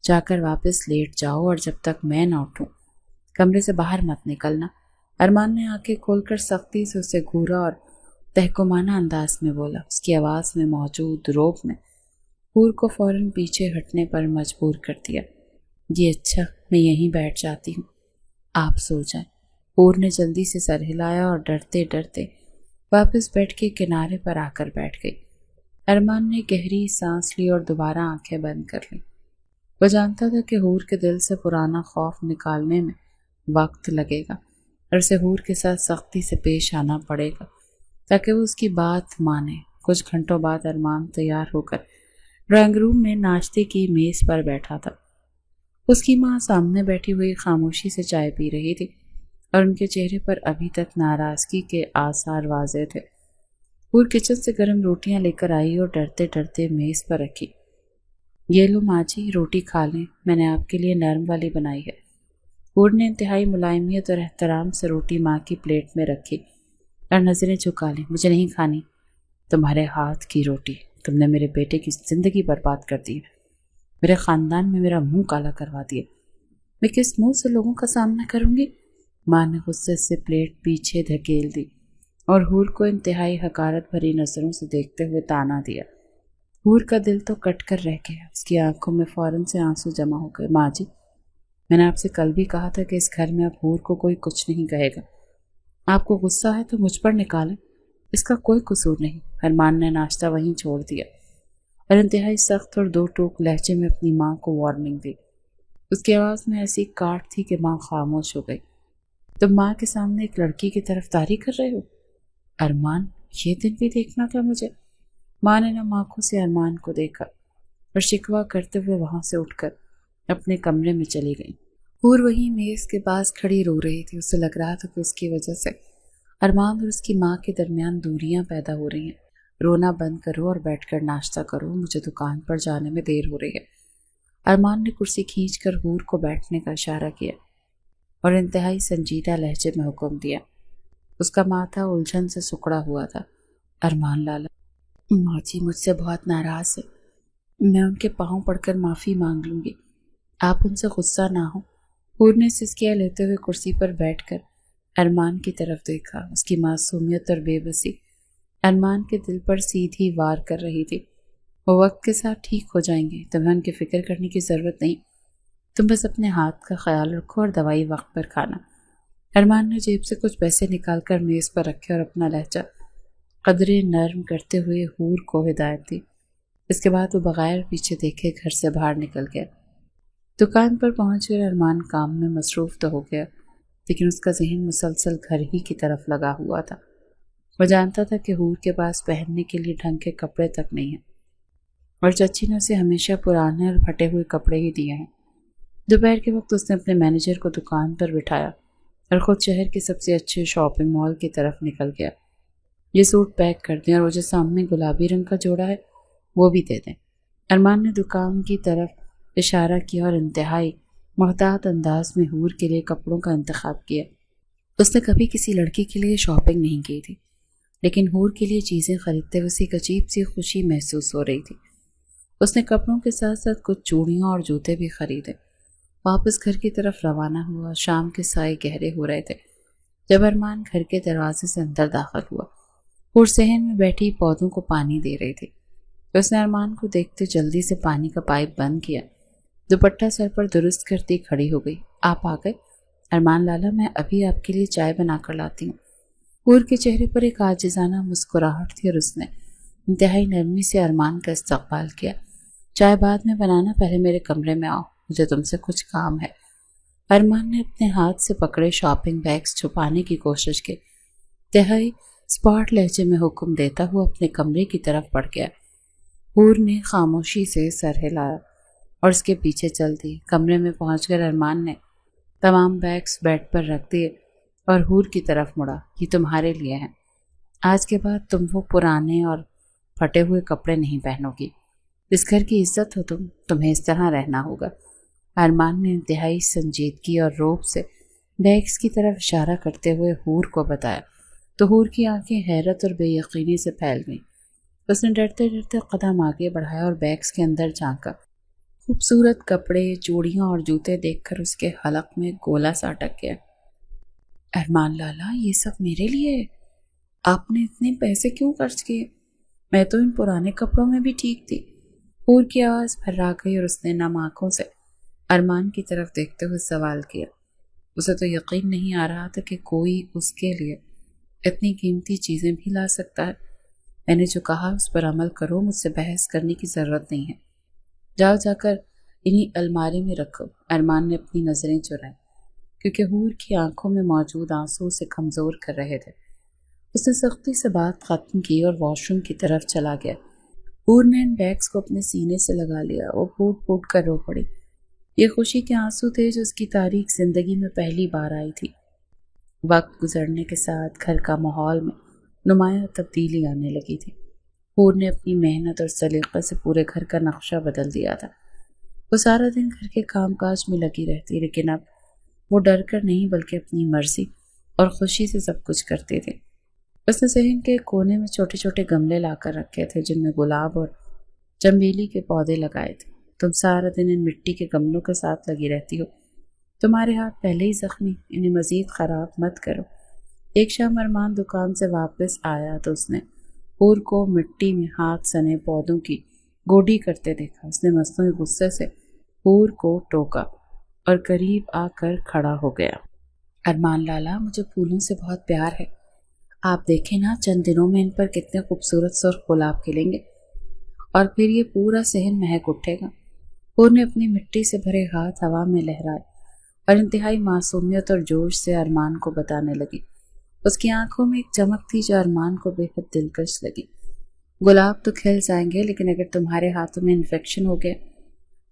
A: جا کر واپس لیٹ جاؤ اور جب تک میں نہ اٹھوں کمرے سے باہر مت نکلنا۔ ارمان نے آنکھیں کھول کر سختی سے اسے گھورا اور تحکمانہ انداز میں بولا۔ اس کی آواز میں موجود روب نے حور کو فوراً پیچھے ہٹنے پر مجبور کر دیا۔ جی اچھا، میں یہیں بیٹھ جاتی ہوں، آپ سو جائیں۔ حور نے جلدی سے سر ہلایا اور ڈرتے ڈرتے واپس بیڈ کے کنارے پر آ کر بیٹھ گئی۔ ارمان نے گہری سانس لی اور دوبارہ آنکھیں بند کر لیں۔ وہ جانتا تھا کہ حور کے دل سے پرانا خوف نکالنے میں وقت لگے گا اور اسے حور کے ساتھ سختی سے پیش آنا پڑے گا تاکہ وہ اس کی بات مانے۔ کچھ گھنٹوں بعد ارمان تیار ہو کر ڈرائنگ روم میں ناشتے کی میز پر بیٹھا تھا۔ اس کی ماں سامنے بیٹھی ہوئی خاموشی سے چائے پی رہی تھی اور ان کے چہرے پر ابھی تک ناراضگی کے آثار واضح تھے۔ حور کچن سے گرم روٹیاں لے کر آئی اور ڈرتے ڈرتے میز پر رکھی۔ یہ لو ماں جی، روٹی کھا لیں، میں نے آپ کے لیے نرم والی بنائی ہے۔ حور نے انتہائی ملائمیت اور احترام سے روٹی ماں کی پلیٹ میں رکھی اور نظریں جھکا لیں۔ مجھے نہیں کھانی تمہارے ہاتھ کی روٹی، تم نے میرے بیٹے کی زندگی برباد کر دی ہے، میرے خاندان میں میرا منہ کالا کروا دیا، میں کس منہ سے لوگوں کا سامنا کروں گی؟ ماں نے غصے سے پلیٹ پیچھے دھکیل دی اور حور کو انتہائی حقارت بھری نظروں سے دیکھتے ہوئے تانا دیا۔ حور کا دل تو کٹ کر رہ گیا، اس کی آنکھوں میں فوراً سے آنسو جمع ہو گئے۔ ماں جی، میں نے آپ سے کل بھی کہا تھا کہ اس گھر میں اب حور کو کوئی کچھ نہیں کہے گا۔ آپ کو غصہ ہے تو مجھ پر نکالیں، اس کا کوئی قصور نہیں۔ ارمان نے ناشتہ وہیں چھوڑ دیا اور انتہائی سخت اور دو ٹوک لہجے میں اپنی ماں کو وارننگ دی۔ اس کی آواز میں ایسی کاٹ تھی کہ ماں خاموش ہو گئی۔ تم ماں کے سامنے ایک لڑکی کی طرفداری کر رہے ہو؟ ارمان، یہ دن بھی دیکھنا تھا مجھے۔ ماں نے نم آنکھوں سے ارمان کو دیکھا اور شکوہ کرتے ہوئے وہاں سے اٹھ کر اپنے کمرے میں چلی گئی۔ حور وہیں میز کے پاس کھڑی رو رہی تھی۔ اسے لگ رہا تھا کہ اس کی وجہ سے ارمان اور اس کی ماں کے درمیان دوریاں پیدا ہو رہی ہیں۔ رونا بند کرو اور بیٹھ کر ناشتہ کرو، مجھے دکان پر جانے میں دیر ہو رہی ہے۔ ارمان نے کرسی کھینچ کر حور کو بیٹھنے کا اشارہ کیا اور انتہائی سنجیدہ لہجے میں حکم دیا۔ اس کا ماتھا الجھن سے سکڑا ہوا تھا۔ ارمان لالا، ماں جی مجھ سے بہت ناراض ہے، میں ان کے پاؤں پڑھ کر معافی مانگ لوں گی، آپ ان سے غصہ نہ ہو۔ حور نے سسکیاں لیتے ہوئے کرسی پر بیٹھ کر ارمان کی طرف دیکھا۔ اس کی معصومیت اور بے بسی ارمان کے دل پر سیدھی وار کر رہی تھی۔ وہ وقت کے ساتھ ٹھیک ہو جائیں گے، تمہیں ان کی فکر کرنے کی ضرورت نہیں، تم بس اپنے ہاتھ کا خیال رکھو اور دوائی وقت پر کھانا۔ ارمان نے جیب سے کچھ پیسے نکال کر میز پر رکھے اور اپنا لہجہ قدرے نرم کرتے ہوئے حور کو ہدایت دی۔ اس کے بعد وہ بغیر پیچھے دیکھے گھر سے باہر نکل گیا۔ دکان پر پہنچ کر ارمان کام میں مصروف تو ہو گیا، لیکن اس کا ذہن مسلسل گھر ہی کی طرف لگا ہوا تھا۔ وہ جانتا تھا کہ حور کے پاس پہننے کے لیے ڈھنگ کے کپڑے تک نہیں ہیں اور چچی نے اسے ہمیشہ پرانے اور پھٹے ہوئے کپڑے ہی دیے ہیں۔ دوپہر کے وقت اس نے اپنے مینیجر کو دکان پر بٹھایا اور خود شہر کے سب سے اچھے شاپنگ مال کی طرف نکل گیا۔ یہ سوٹ پیک کر دیں اور وہ جو سامنے گلابی رنگ کا جوڑا ہے وہ بھی دے دیں۔ ارمان نے دکان کی طرف اشارہ کیا اور انتہائی محتاط انداز میں حور کے لیے کپڑوں کا انتخاب کیا۔ اس نے کبھی کسی لڑکی کے لیے شاپنگ نہیں کی تھی، لیکن حور کے لیے چیزیں خریدتے ہوئے اسے ایک عجیب سی خوشی محسوس ہو رہی تھی۔ اس نے کپڑوں کے ساتھ ساتھ کچھ چوڑیاں اور جوتے بھی خریدے۔ واپس گھر کی طرف روانہ ہوا۔ شام کے سائے گہرے ہو رہے تھے جب ارمان گھر کے دروازے سے اندر داخل ہوا۔ حور صحن میں بیٹھی پودوں کو پانی دے رہی تھی۔ اس نے ارمان کو دیکھتے جلدی سے پانی کا پائپ بند کیا، دوپٹہ سر پر درست کرتی کھڑی ہو گئی۔ آپ آ گئے؟ ارمان لالا، میں ابھی آپ کے لیے چائے بنا کر لاتی ہوں۔ حور کے چہرے پر ایک عاجزانہ مسکراہٹ تھی اور اس نے انتہائی نرمی سے ارمان کا استقبال کیا۔ چائے بعد میں بنانا، پہلے میرے کمرے میں آؤ، مجھے تم سے کچھ کام ہے۔ ارمان نے اپنے ہاتھ سے پکڑے شاپنگ بیگز چھپانے کی کوشش کی۔ انتہائی اسپاٹ لہجے میں حکم دیتا ہوا اپنے کمرے کی طرف بڑھ گیا۔ حور نے خاموشی سے سر ہلایا اور اس کے پیچھے چل دی۔ کمرے میں پہنچ کر ارمان نے تمام بیگز بیڈ پر رکھ دیے اور حور کی طرف مڑا۔ یہ تمہارے لیے ہیں، آج کے بعد تم وہ پرانے اور پھٹے ہوئے کپڑے نہیں پہنو گی۔ اس گھر کی عزت ہو تم، تمہیں اس طرح رہنا ہوگا۔ ارمان نے انتہائی سنجیدگی اور روب سے بیگز کی طرف اشارہ کرتے ہوئے حور کو بتایا تو حور کی آنکھیں حیرت اور بے یقینی سے پھیل گئیں۔ اس نے ڈرتے ڈرتے قدم آگے بڑھایا اور بیگز کے اندر جھانکا۔ خوبصورت کپڑے، چوڑیاں اور جوتے دیکھ کر اس کے حلق میں گولا سا اٹک گیا۔ ارمان لالا، یہ سب میرے لیے ہے؟ آپ نے اتنے پیسے کیوں خرچ کیے؟ میں تو ان پرانے کپڑوں میں بھی ٹھیک تھی۔ حور کی آواز پھرا گئی اور اس نے نم آنکھوں سے ارمان کی طرف دیکھتے ہوئے سوال کیا۔ اسے تو یقین نہیں آ رہا تھا کہ کوئی اس کے لیے اتنی قیمتی چیزیں بھی لا سکتا ہے۔ میں نے جو کہا اس پر عمل کرو، مجھ سے بحث کرنے کی ضرورت نہیں ہے۔ جاؤ جا کر انہی الماری میں رکھو۔ ارمان نے اپنی نظریں چرائیں کیونکہ حور کی آنکھوں میں موجود آنسو اسے کمزور کر رہے تھے۔ اس نے سختی سے بات ختم کی اور واش روم کی طرف چلا گیا۔ حور نے ان بیگز کو اپنے سینے سے لگا لیا اور پھوٹ پھوٹ کر رو پڑی۔ یہ خوشی کے آنسو تھے جو اس کی تاریک زندگی میں پہلی بار آئی تھی۔ وقت گزرنے کے ساتھ گھر کا ماحول میں نمایاں تبدیلی آنے لگی تھی۔ حور نے اپنی محنت اور سلیقے سے پورے گھر کا نقشہ بدل دیا تھا۔ وہ سارا دن گھر کے کام کاج میں لگی رہتی، لیکن اب وہ ڈر کر نہیں بلکہ اپنی مرضی اور خوشی سے سب کچھ کرتی تھی۔ اس نے صحن کے کونے میں چھوٹے چھوٹے گملے لا کر رکھے تھے جن میں گلاب اور چنبیلی کے پودے لگائے تھے۔ تم سارا دن ان مٹی کے گملوں کے ساتھ لگی رہتی ہو، تمہارے ہاتھ پہلے ہی زخمی، انہیں مزید خراب مت کرو۔ ایک شام ارمان دکان سے واپس آیا تو اس نے حور کو مٹی میں ہاتھ سنے پودوں کی گوڈی کرتے دیکھا۔ اس نے مصنوعی غصے سے حور کو ٹوکا اور قریب آ کر کھڑا ہو گیا۔ ارمان لالا، مجھے پھولوں سے بہت پیار ہے، آپ دیکھیں نا چند دنوں میں ان پر کتنے خوبصورت سرخ گلاب کھلیں گے اور پھر یہ پورا صحن مہک اٹھے گا۔ حور نے اپنی مٹی سے بھرے ہاتھ ہوا میں لہرائے اور انتہائی معصومیت اور جوش سے ارمان کو بتانے لگی۔ اس کی آنکھوں میں ایک چمک تھی جو ارمان کو بے حد دلکش لگی۔ گلاب تو کھل جائیں گے، لیکن اگر تمہارے ہاتھوں میں انفیکشن ہو گیا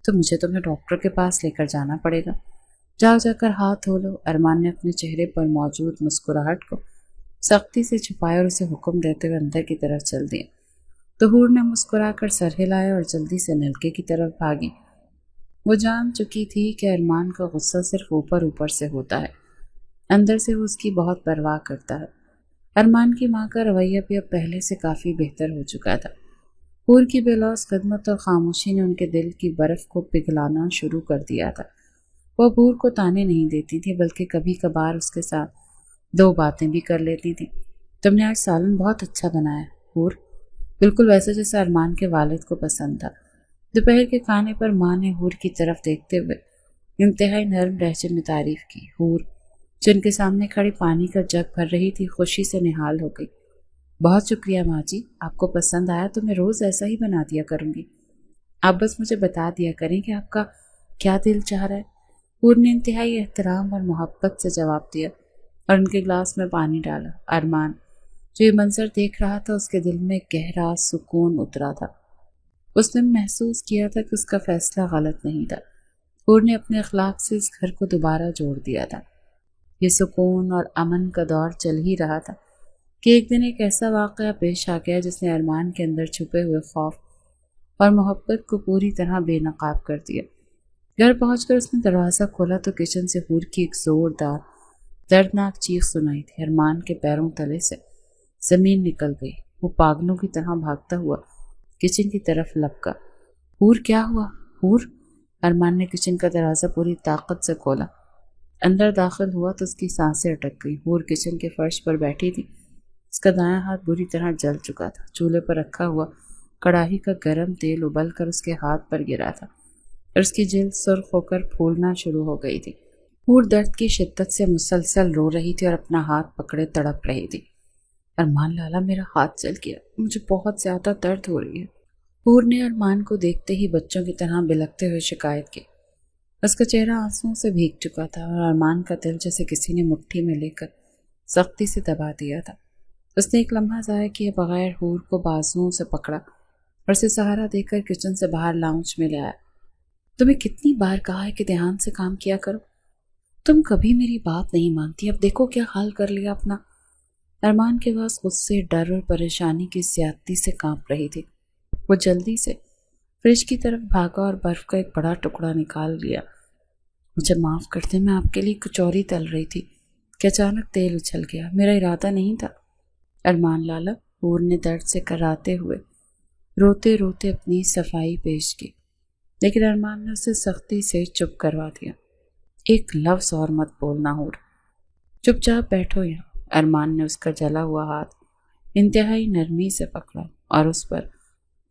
A: تو مجھے تمہیں ڈاکٹر کے پاس لے کر جانا پڑے گا۔ جاؤ جا کر ہاتھ دھو لو۔ ارمان نے اپنے چہرے پر موجود مسکراہٹ کو سختی سے چھپایا اور اسے حکم دیتے ہوئے اندر کی طرف چل دیا۔ تو حور نے مسکرا کر سر ہلایا اور جلدی سے نلکے کی طرف بھاگی۔ وہ جان چکی تھی کہ ارمان کا غصہ صرف اوپر اوپر سے ہوتا ہے، اندر سے وہ اس کی بہت پرواہ کرتا ہے۔ ارمان کی ماں کا رویہ بھی اب پہلے سے کافی بہتر ہو چکا تھا۔ حور کی بے لوث خدمت اور خاموشی نے ان کے دل کی برف کو پگھلانا شروع کر دیا تھا۔ وہ حور کو تانے نہیں دیتی تھی بلکہ کبھی کبھار اس کے ساتھ دو باتیں بھی کر لیتی تھی۔ تم نے آج سالن بہت اچھا بنایا حور، بالکل ویسا جیسا ارمان کے والد کو پسند تھا۔ دوپہر کے کھانے پر ماں نے حور کی طرف دیکھتے ہوئے انتہائی نرم لہجے میں تعریف کی۔ حور جن کے سامنے کھڑی پانی کا جگ بھر رہی تھی خوشی سے نہال ہو گئی۔ بہت شکریہ ماں جی، آپ کو پسند آیا تو میں روز ایسا ہی بنا دیا کروں گی، آپ بس مجھے بتا دیا کریں کہ آپ کا کیا دل چاہ رہا ہے۔ حور نے انتہائی احترام اور محبت سے جواب دیا اور ان کے گلاس میں پانی ڈالا۔ ارمان جو یہ منظر دیکھ رہا تھا اس کے دل میں گہرا سکون اترا تھا۔ اس نے محسوس کیا تھا کہ اس کا فیصلہ غلط نہیں تھا۔ حور نے اپنے اخلاق سے اس گھر کو دوبارہ جوڑ دیا تھا۔ یہ سکون اور امن کا دور چل ہی رہا تھا کہ ایک دن ایک ایسا واقعہ پیش آ گیا جس نے ارمان کے اندر چھپے ہوئے خوف اور محبت کو پوری طرح بے نقاب کر دیا۔ گھر پہنچ کر اس نے دروازہ کھولا تو کچن سے حور کی ایک زوردار دردناک چیخ سنائی تھی۔ ارمان کے پیروں تلے سے زمین نکل گئی۔ وہ پاگلوں کی طرح بھاگتا ہوا کچن کی طرف لپکا۔ حور کیا ہوا؟ حور؟ ارمان نے کچن کا دروازہ پوری طاقت سے کھولا۔ اندر داخل ہوا تو اس کی سانسیں اٹک گئی۔ حور کچن کے فرش پر بیٹھی تھی۔ اس کا دایاں ہاتھ بری طرح جل چکا تھا۔ چولہے پر رکھا ہوا کڑاہی کا گرم تیل ابل کر اس کے ہاتھ پر گرا تھا اور اس کی جلد سرخ ہو کر پھولنا شروع ہو گئی تھی۔ حور درد کی شدت سے مسلسل رو رہی تھی اور اپنا ہاتھ پکڑے تڑپ رہی تھی۔ ارمان لالا، میرا ہاتھ جل گیا، مجھے بہت زیادہ درد ہو رہی ہے۔ حور نے ارمان کو دیکھتے ہی بچوں کی طرح بلکتے ہوئے شکایت کی۔ اس کا چہرہ آنسوؤں سے بھیگ چکا تھا اور ارمان کا دل جیسے کسی نے مٹھی میں لے کر سختی سے دبا دیا تھا۔ اس نے ایک لمحہ ضائع کیے بغیر حور کو بازوؤں سے پکڑا اور اسے سہارا دے کر کچن سے باہر لاؤنج میں لے آیا۔ تمہیں کتنی بار کہا ہے کہ دھیان سے کام کیا کرو، تم کبھی میری بات نہیں مانتی، اب دیکھو کیا حال کر لیا اپنا۔ ارمان کے پاس غصے، ڈر اور پریشانی کی زیادتی سے کانپ رہی تھی۔ وہ جلدی سے فریج کی طرف بھاگا اور برف کا ایک بڑا ٹکڑا نکال لیا۔ مجھے معاف کر دیں، میں آپ کے لیے کچوری تل رہی تھی کہ اچانک تیل اچھل گیا، میرا ارادہ نہیں تھا۔ ارمان لالا، حور نے درد سے کراتے ہوئے روتے روتے اپنی صفائی پیش کی، لیکن ارمان نے اسے سختی سے چپ کروا دیا۔ ایک لفظ اور مت بولنا حور، چپ چاپ بیٹھو یہاں۔ ارمان نے اس کا جلا ہوا ہاتھ انتہائی نرمی سے پکڑا اور اس پر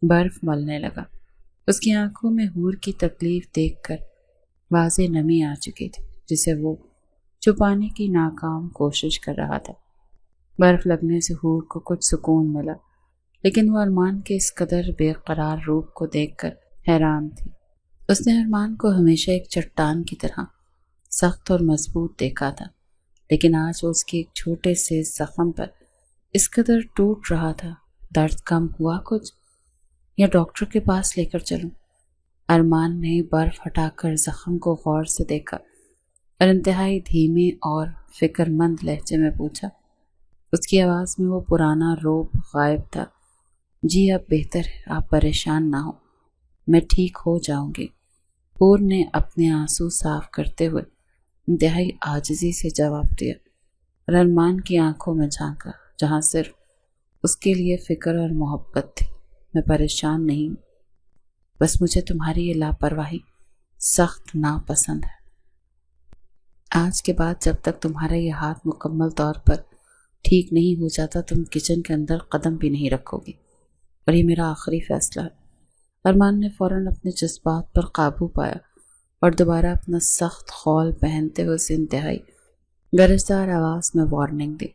A: برف ملنے لگا۔ اس کی آنکھوں میں حور کی تکلیف دیکھ کر واضح نمی آ چکی تھی، جسے وہ چھپانے کی ناکام کوشش کر رہا تھا۔ برف لگنے سے حور کو کچھ سکون ملا، لیکن وہ ارمان کے اس قدر بے قرار روپ کو دیکھ کر حیران تھی۔ اس نے ارمان کو ہمیشہ ایک چٹان کی طرح سخت اور مضبوط دیکھا تھا، لیکن آج وہ اس کے ایک چھوٹے سے زخم پر اس قدر ٹوٹ رہا تھا۔ درد کم ہوا کچھ، یا ڈاکٹر کے پاس لے کر چلوں؟ ارمان نے برف ہٹا کر زخم کو غور سے دیکھا اور انتہائی دھیمے اور فکر مند لہجے میں پوچھا۔ اس کی آواز میں وہ پرانا روب غائب تھا۔ جی اب بہتر ہے، آپ پریشان نہ ہو، میں ٹھیک ہو جاؤں گی۔ حور نے اپنے آنسو صاف کرتے ہوئے انتہائی عاجزی سے جواب دیا اور ارمان کی آنکھوں میں جھانکا، جہاں صرف اس کے لیے فکر اور محبت تھی۔ میں پریشان نہیں ہوں، بس مجھے تمہاری یہ لاپرواہی سخت ناپسند ہے۔ آج کے بعد جب تک تمہارا یہ ہاتھ مکمل طور پر ٹھیک نہیں ہو جاتا تم کچن کے اندر قدم بھی نہیں رکھو گی، اور یہ میرا آخری فیصلہ ہے۔ ارمان نے فوراً اپنے جذبات پر قابو پایا اور دوبارہ اپنا سخت خول پہنتے ہوئے اسے انتہائی گرجدار آواز میں وارننگ دی۔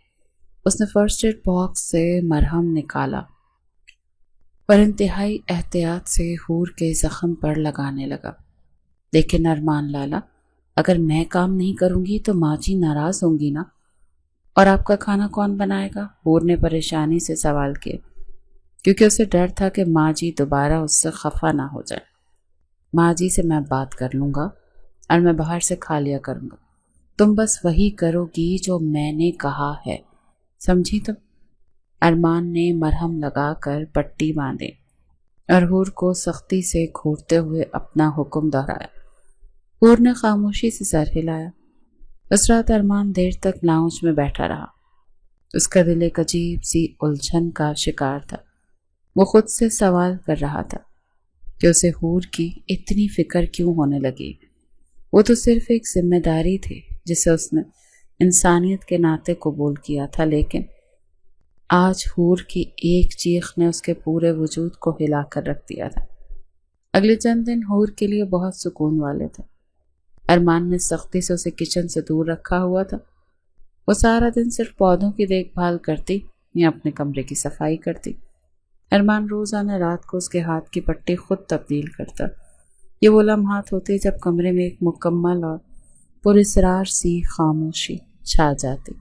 A: اس نے فرسٹ ایڈ باکس سے مرہم نکالا اور انتہائی احتیاط سے حور کے زخم پر لگانے لگا۔ لیکن ارمان لالا، اگر میں کام نہیں کروں گی تو ماں جی ناراض ہوں گی نا، اور آپ کا کھانا کون بنائے گا؟ حور نے پریشانی سے سوال کیا، کیونکہ اسے ڈر تھا کہ ماں جی دوبارہ اس سے خفا نہ ہو جائے۔ ماں جی سے میں بات کر لوں گا اور میں باہر سے کھا لیا کروں گا، تم بس وہی کرو گی جو میں نے کہا ہے، سمجھی تم؟ ارمان نے مرہم لگا کر پٹی باندھی اور حور کو سختی سے گھورتے ہوئے اپنا حکم دہرایا۔ حور نے خاموشی سے سر ہلایا۔ اس رات ارمان دیر تک لاؤنج میں بیٹھا رہا۔ اس کا دل ایک عجیب سی الجھن کا شکار تھا۔ وہ خود سے سوال کر رہا تھا کہ اسے حور کی اتنی فکر کیوں ہونے لگی۔ وہ تو صرف ایک ذمہ داری تھی جسے اس نے انسانیت کے ناطے قبول کیا تھا، لیکن آج حور کی ایک چیخ نے اس کے پورے وجود کو ہلا کر رکھ دیا تھا۔ اگلے چند دن حور کے لیے بہت سکون والے تھے۔ ارمان نے سختی سے اسے کچن سے دور رکھا ہوا تھا۔ وہ سارا دن صرف پودوں کی دیکھ بھال کرتی یا اپنے کمرے کی صفائی کرتی۔ ارمان روزانہ رات کو اس کے ہاتھ کی پٹی خود تبدیل کرتا۔ یہ وہ لمحات ہوتے جب کمرے میں ایک مکمل اور پراسرار سی خاموشی چھا جاتی۔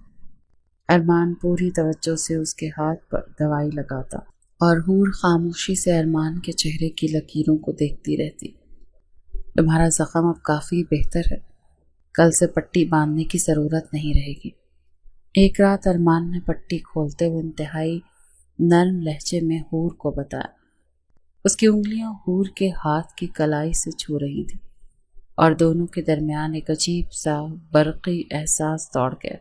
A: ارمان پوری توجہ سے اس کے ہاتھ پر دوائی لگاتا اور حور خاموشی سے ارمان کے چہرے کی لکیروں کو دیکھتی رہتی۔ تمہارا زخم اب کافی بہتر ہے، کل سے پٹی باندھنے کی ضرورت نہیں رہے گی۔ ایک رات ارمان نے پٹی کھولتے ہوئے انتہائی نرم لہجے میں حور کو بتایا۔ اس کی انگلیاں حور کے ہاتھ کی کلائی سے چھو رہی تھیں اور دونوں کے درمیان ایک عجیب سا برقی احساس دوڑ گیا۔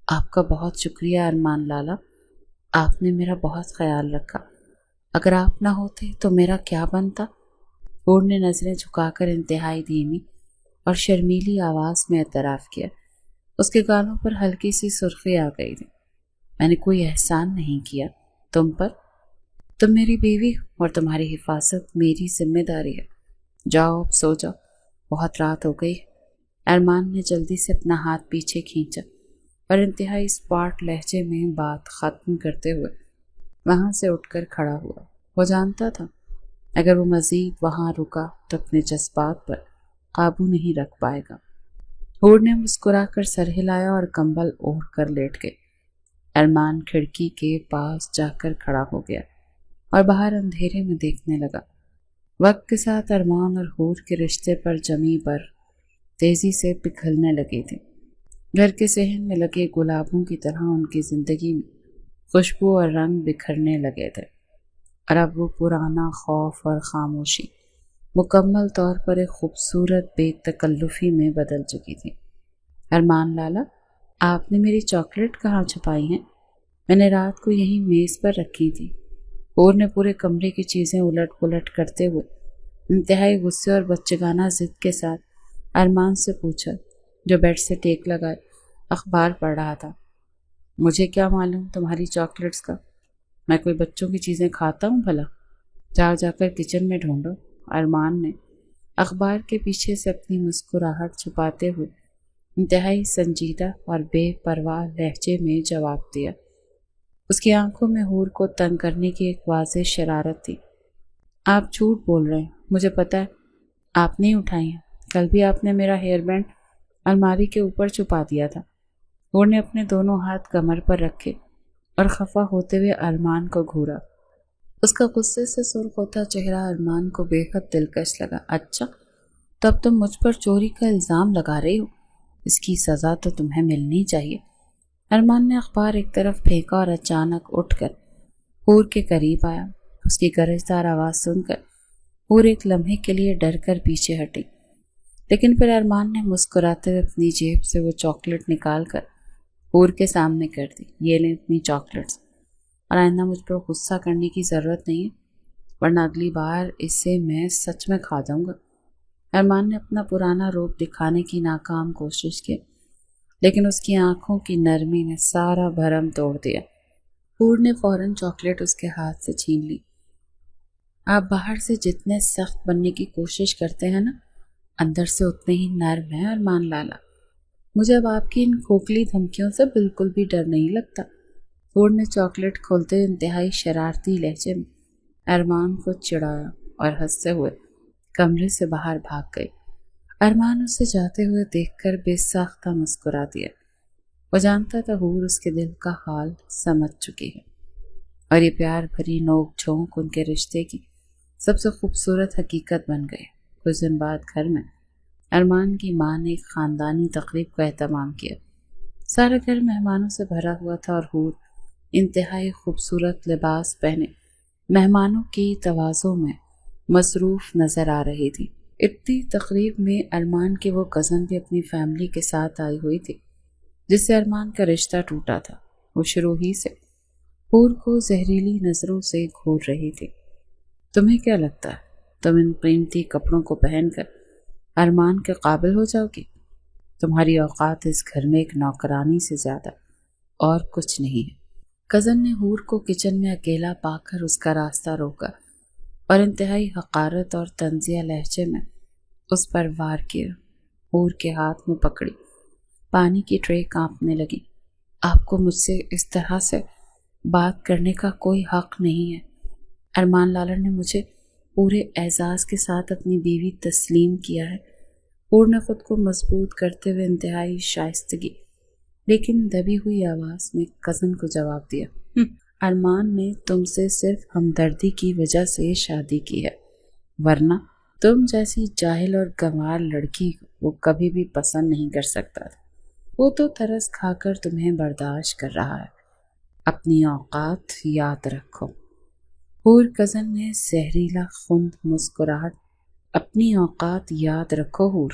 A: آپ کا بہت شکریہ ارمان لالا، آپ نے میرا بہت خیال رکھا، اگر آپ نہ ہوتے تو میرا کیا بنتا؟ ہور نے نظریں جھکا کر انتہائی دھیمی اور شرمیلی آواز میں اعتراف کیا۔ اس کے گالوں پر ہلکی سی سرخی آ گئی تھی۔ میں نے کوئی احسان نہیں کیا تم پر، تم میری بیوی اور تمہاری حفاظت میری ذمہ داری ہے۔ جاؤ اب سو جاؤ، بہت رات ہو گئی۔ ارمان نے جلدی سے اپنا ہاتھ پیچھے کھینچا اور انتہائی اسپاٹ لہجے میں بات ختم کرتے ہوئے وہاں سے اٹھ کر کھڑا ہوا۔ وہ جانتا تھا اگر وہ مزید وہاں رکا تو اپنے جذبات پر قابو نہیں رکھ پائے گا۔ ہور نے مسکرا کر سر ہلایا اور کمبل اوڑھ کر لیٹ گئے۔ ارمان کھڑکی کے پاس جا کر کھڑا ہو گیا اور باہر اندھیرے میں دیکھنے لگا۔ وقت کے ساتھ ارمان اور ہور کے رشتے پر جمی بر تیزی سے پگھلنے لگی تھی۔ گھر کے صحن میں لگے گلابوں کی طرح ان کی زندگی میں خوشبو اور رنگ بکھرنے لگے تھے، اور اب وہ پرانا خوف اور خاموشی مکمل طور پر ایک خوبصورت بے تکلفی میں بدل چکی تھی۔ ارمان لالا، آپ نے میری چاکلیٹ کہاں چھپائی ہیں؟ میں نے رات کو یہیں میز پر رکھی تھی۔ ہور نے پورے کمرے کی چیزیں الٹ پلٹ کرتے ہوئے انتہائی غصے اور بچگانہ ضد کے ساتھ ارمان سے پوچھا، جو بیڈ سے ٹیک لگائے اخبار پڑھ رہا تھا۔ مجھے کیا معلوم تمہاری چاکلیٹس کا؟ میں کوئی بچوں کی چیزیں کھاتا ہوں بھلا؟ جا کر کچن میں ڈھونڈو۔ ارمان نے اخبار کے پیچھے سے اپنی مسکراہٹ چھپاتے ہوئے انتہائی سنجیدہ اور بے پرواہ لہجے میں جواب دیا۔ اس کی آنکھوں میں ہور کو تنگ کرنے کی ایک واضح شرارت تھی۔ آپ جھوٹ بول رہے ہیں، مجھے پتہ ہے آپ نہیں اٹھائی ہیں۔ کل بھی آپ نے میرا ہیئر بینڈ الماری کے اوپر چھپا دیا تھا۔ ہور نے اپنے دونوں ہاتھ کمر پر رکھے اور خفا ہوتے ہوئے ارمان کو گھورا۔ اس کا غصے سے سرخ ہوتا چہرہ ارمان کو بے حد دلکش لگا۔ اچھا، تب تم مجھ پر چوری کا الزام لگا رہی ہو، اس کی سزا تو تمہیں ملنی چاہیے۔ ارمان نے اخبار ایک طرف پھینکا اور اچانک اٹھ کر ہور کے قریب آیا۔ اس کی گرجدار آواز سن کر ہور ایک لمحے کے لیے ڈر کر پیچھے ہٹی، لیکن پھر ارمان نے مسکراتے ہوئے اپنی جیب سے وہ چاکلیٹ نکال کر ہور کے سامنے کر دی۔ یہ لیں اپنی چاکلیٹس، اور آئندہ مجھ پر غصہ کرنے کی ضرورت نہیں ہے، ورنہ اگلی بار اسے میں سچ میں کھا جاؤں گا۔ ارمان نے اپنا پرانا روپ دکھانے کی ناکام کوشش کی، لیکن اس کی آنکھوں کی نرمی نے سارا بھرم توڑ دیا۔ ہور نے فوراً چاکلیٹ اس کے ہاتھ سے چھین لی۔ آپ باہر سے جتنے سخت بننے کی کوشش کرتے ہیں نا، اندر سے اتنے ہی نرم ہیں ارمان لالا۔ مجھے اب آپ کی ان کھوکھلی دھمکیوں سے بالکل بھی ڈر نہیں لگتا۔ ہور نے چاکلیٹ کھولتے ہوئے انتہائی شرارتی لہجے میں ارمان کو چڑھایا اور ہنستے ہوئے کمرے سے باہر بھاگ گئی۔ ارمان اسے جاتے ہوئے دیکھ کر بے ساختہ مسکرا دیا۔ وہ جانتا تھا ہور اس کے دل کا حال سمجھ چکی ہے، اور یہ پیار بھری نوک جھونک ان کے رشتے کی سب سے خوبصورت حقیقت بن گئے۔ کچھ دن بعد گھر میں ارمان کی ماں نے ایک خاندانی تقریب کا اہتمام کیا۔ سارا گھر مہمانوں سے بھرا ہوا تھا اور ہور انتہائی خوبصورت لباس پہنے مہمانوں کی تواضع میں مصروف نظر آ رہی تھی۔ اتنی تقریب میں ارمان کی وہ کزن بھی اپنی فیملی کے ساتھ آئی ہوئی تھی، جس سے ارمان کا رشتہ ٹوٹا تھا۔ وہ شروع ہی سے ہور کو زہریلی نظروں سے گھور رہی تھی۔ تمہیں کیا لگتا ہے تم ان قیمتی کپڑوں کو پہن کر ارمان کے قابل ہو جاؤ گی؟ تمہاری اوقات اس گھر میں ایک نوکرانی سے زیادہ اور کچھ نہیں ہے۔ کزن نے ہور کو کچن میں اکیلا پا کر اس کا راستہ روکا اور انتہائی حقارت اور طنزیہ لہجے میں اس پر وار کیا۔ ہور کے ہاتھ میں پکڑی پانی کی ٹرے کانپنے لگی۔ آپ کو مجھ سے اس طرح سے بات کرنے کا کوئی حق نہیں ہے۔ ارمان لالا نے مجھے پورے اعزاز کے ساتھ اپنی بیوی تسلیم کیا ہے۔ ہور نے خود کو مضبوط کرتے ہوئے انتہائی شائستگی لیکن دبی ہوئی آواز میں کزن کو جواب دیا۔ ارمان نے تم سے صرف ہمدردی کی وجہ سے شادی کی ہے، ورنہ تم جیسی جاہل اور گنوار لڑکی وہ کبھی بھی پسند نہیں کر سکتا تھا۔ وہ تو ترس کھا کر تمہیں برداشت کر رہا ہے۔ اپنی اوقات یاد رکھو۔ ہور کزن نے زہریلا خند مسکراہٹ اپنی اوقات یاد رکھو ہور۔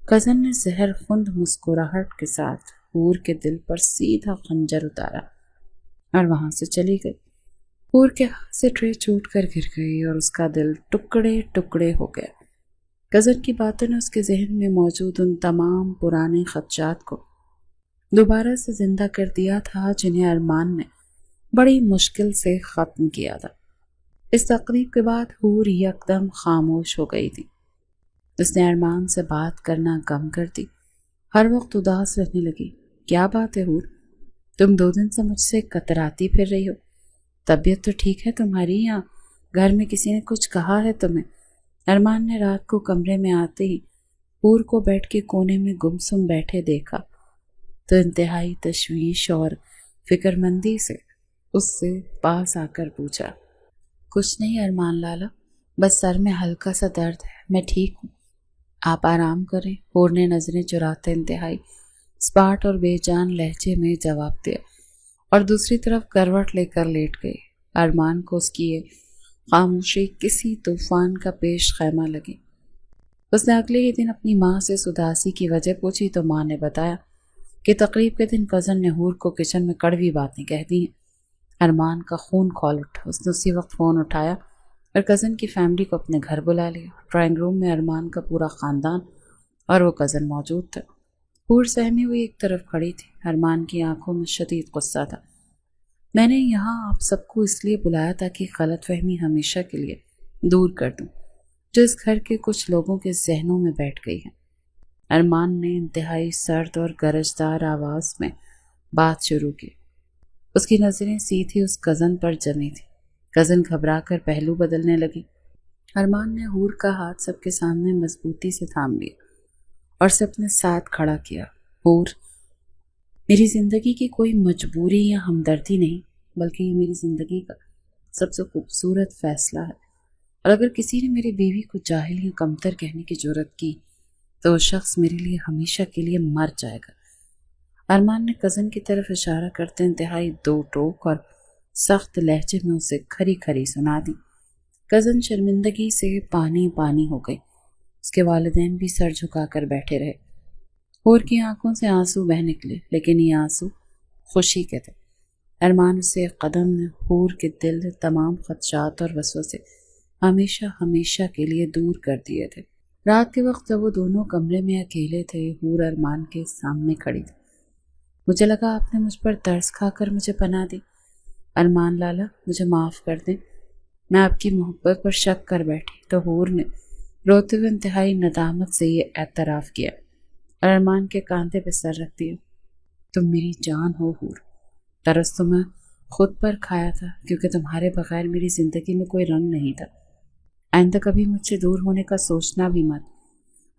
A: کزن نے زہر خند مسکراہٹ کے ساتھ حور کے دل پر سیدھا خنجر اتارا اور وہاں سے چلی گئی۔ حور کے ہاتھ سے ٹرے چھوٹ کر گر گئی اور اس کا دل ٹکڑے ٹکڑے ہو گیا۔ کزن کی باتوں نے اس کے ذہن میں موجود ان تمام پرانے خدشات کو دوبارہ سے زندہ کر دیا تھا جنہیں ارمان نے بڑی مشکل سے ختم کیا تھا۔ اس تقریب کے بعد حور یکدم خاموش ہو گئی تھی۔ اس نے ارمان سے بات کرنا کم کر دی، ہر وقت اداس رہنے لگی۔ کیا بات ہے حور، تم 2 دن سے مجھ سے کتراتی پھر رہی ہو؟ طبیعت تو ٹھیک ہے تمہاری، یا گھر میں کسی نے کچھ کہا ہے تمہیں؟ ارمان نے رات کو کمرے میں آتے ہی حور کو بیٹھ کے کونے میں گمسم بیٹھے دیکھا تو انتہائی تشویش اور فکر مندی سے اس سے پاس آ کر پوچھا، کچھ نہیں ارمان لالا، بس سر میں ہلکا سا درد ہے، میں ٹھیک ہوں، آپ آرام کریں۔ حور نے نظریں چراتے انتہائی اسپاٹ اور بے جان لہجے میں جواب دیا اور دوسری طرف کروٹ لے کر لیٹ گئی۔ ارمان کو اس کی یہ خاموشی کسی طوفان کا پیش خیمہ لگی۔ اس نے اگلے ہی دن اپنی ماں سے اس اداسی کی وجہ پوچھی تو ماں نے بتایا کہ تقریب کے دن کزن نے حور کو کچن میں کڑوی باتیں کہہ دی ہیں۔ ارمان کا خون کھول اٹھا۔ اس نے اسی وقت فون اٹھایا اور کزن کی فیملی کو اپنے گھر بلا لیا۔ ڈرائنگ روم میں ارمان کا پورا خاندان اور وہ کزن موجود تھا۔ حور سہمی ہوئی ایک طرف کھڑی تھی۔ ارمان کی آنکھوں میں شدید غصہ تھا۔ میں نے یہاں آپ سب کو اس لیے بلایا تاکہ غلط فہمی ہمیشہ کے لیے دور کر دوں جو اس گھر کے کچھ لوگوں کے ذہنوں میں بیٹھ گئی ہے۔ ارمان نے انتہائی سرد اور گرجدار آواز میں بات شروع کی۔ اس کی نظریں سیدھی اس کزن پر جمی تھی۔ کزن گھبرا کر پہلو بدلنے لگی۔ ارمان نے حور کا ہاتھ سب کے سامنے مضبوطی سے تھام لیا اور اسے اپنے ساتھ کھڑا کیا۔ حور، میری زندگی کی کوئی مجبوری یا ہمدردی نہیں، بلکہ یہ میری زندگی کا سب سے خوبصورت فیصلہ ہے، اور اگر کسی نے میری بیوی کو جاہل یا کمتر کہنے کی جرات کی تو وہ شخص میرے لیے ہمیشہ کے لیے مر جائے گا۔ ارمان نے کزن کی طرف اشارہ کرتے انتہائی 2 ٹوک اور سخت لہجے میں اسے کھری کھری سنا دی۔ کزن شرمندگی سے پانی پانی ہو گئی۔ اس کے والدین بھی سر جھکا کر بیٹھے رہے۔ حور کی آنکھوں سے آنسو بہہ نکلے، لیکن یہ آنسو خوشی کے تھے۔ ارمان سے قدم نے حور کے دل تمام خدشات اور وسوسے ہمیشہ ہمیشہ کے لیے دور کر دیے تھے۔ رات کے وقت جب وہ دونوں کمرے میں اکیلے تھے، حور ارمان کے سامنے کھڑی تھی۔ مجھے لگا آپ نے مجھ پر ترس کھا کر مجھے پناہ دی۔ ارمان لالا، مجھے معاف کر دیں، میں آپ کی محبت پر شک کر بیٹھی۔ تو حور نے روتے ہوئے انتہائی ندامت سے یہ اعتراف کیا اور ارمان کے کاندھے پہ سر رکھ دیا۔ تم میری جان ہو حور، ترس تو میں خود پر کھایا تھا، کیونکہ تمہارے بغیر میری زندگی میں کوئی رنگ نہیں تھا۔ آئندہ کبھی مجھ سے دور ہونے کا سوچنا بھی مت۔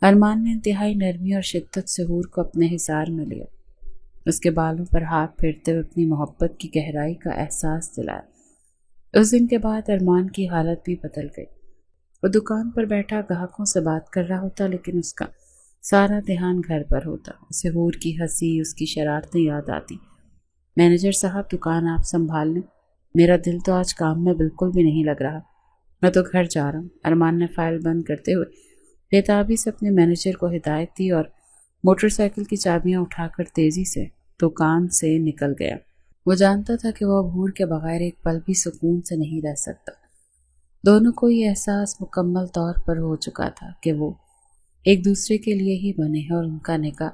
A: ارمان نے انتہائی نرمی اور شدت سے حور کو اپنے حصار میں لیا، اس کے بالوں پر ہاتھ پھیرتے ہوئے اپنی محبت کی گہرائی کا احساس دلایا۔ اس دن کے بعد ارمان کی حالت بھی بدل گئی۔ وہ دکان پر بیٹھا گاہکوں سے بات کر رہا ہوتا، لیکن اس کا سارا دھیان گھر پر ہوتا۔ اسے حور کی ہنسی، اس کی شرارتیں یاد آتی۔ مینیجر صاحب، دکان آپ سنبھال لیں، میرا دل تو آج کام میں بالکل بھی نہیں لگ رہا، میں تو گھر جا رہا ہوں۔ ارمان نے فائل بند کرتے ہوئے بےتابی سے اپنے مینیجر کو ہدایت دی اور موٹر سائیکل کی چابیاں اٹھا کر تیزی سے دکان سے نکل گیا۔ وہ جانتا تھا کہ وہ اب حور کے بغیر ایک پل بھی سکون سے نہیں رہ سکتا۔ دونوں کو یہ احساس مکمل طور پر ہو چکا تھا کہ وہ ایک دوسرے کے لیے ہی بنے ہیں، اور ان کا نکاح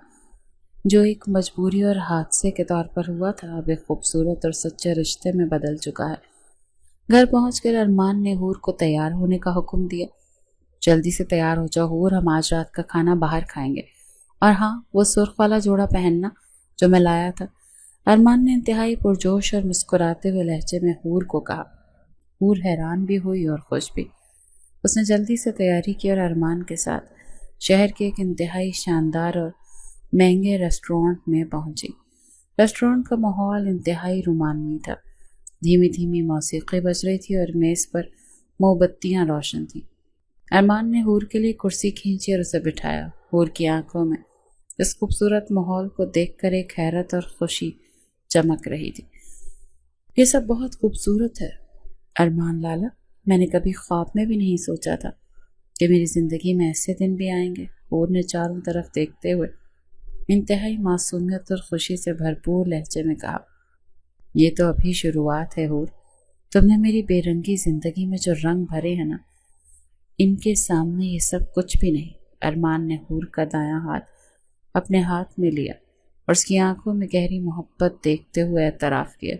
A: جو ایک مجبوری اور حادثے کے طور پر ہوا تھا، اب ایک خوبصورت اور سچے رشتے میں بدل چکا ہے۔ گھر پہنچ کر ارمان نے حور کو تیار ہونے کا حکم دیا۔ جلدی سے تیار ہو جاؤ حور، ہم آج رات کا کھانا باہر کھائیں گے، اور ہاں، وہ سرخ والا جوڑا پہننا جو میں لایا تھا۔ ارمان نے انتہائی پرجوش اور مسکراتے ہوئے لہجے میں حور کو کہا۔ حور حیران بھی ہوئی اور خوش بھی۔ اس نے جلدی سے تیاری کی اور ارمان کے ساتھ شہر کے ایک انتہائی شاندار اور مہنگے ریسٹورانٹ میں پہنچی۔ ریسٹورانٹ کا ماحول انتہائی رومانوی تھا۔ دھیمی دھیمی موسیقی بج رہی تھی اور میز پر موم بتیاں روشن تھیں۔ ارمان نے حور کے لیے کرسی کھینچی اور اسے بٹھایا۔ حور کی آنکھوں میں اس خوبصورت ماحول کو دیکھ کر ایک حیرت اور خوشی چمک رہی تھی۔ یہ سب بہت خوبصورت ہے ارمان لالا، میں نے کبھی خواب میں بھی نہیں سوچا تھا کہ میری زندگی میں ایسے دن بھی آئیں گے۔ حور نے چاروں طرف دیکھتے ہوئے انتہائی معصومیت اور خوشی سے بھرپور لہجے میں کہا، یہ تو ابھی شروعات ہے حور، تم نے میری بے رنگی زندگی میں جو رنگ بھرے ہیں نا، ان کے سامنے یہ سب کچھ بھی نہیں۔ ارمان نے حور کا دایاں ہاتھ اپنے ہاتھ میں لیا اور اس کی آنکھوں میں گہری محبت دیکھتے ہوئے اعتراف کیا۔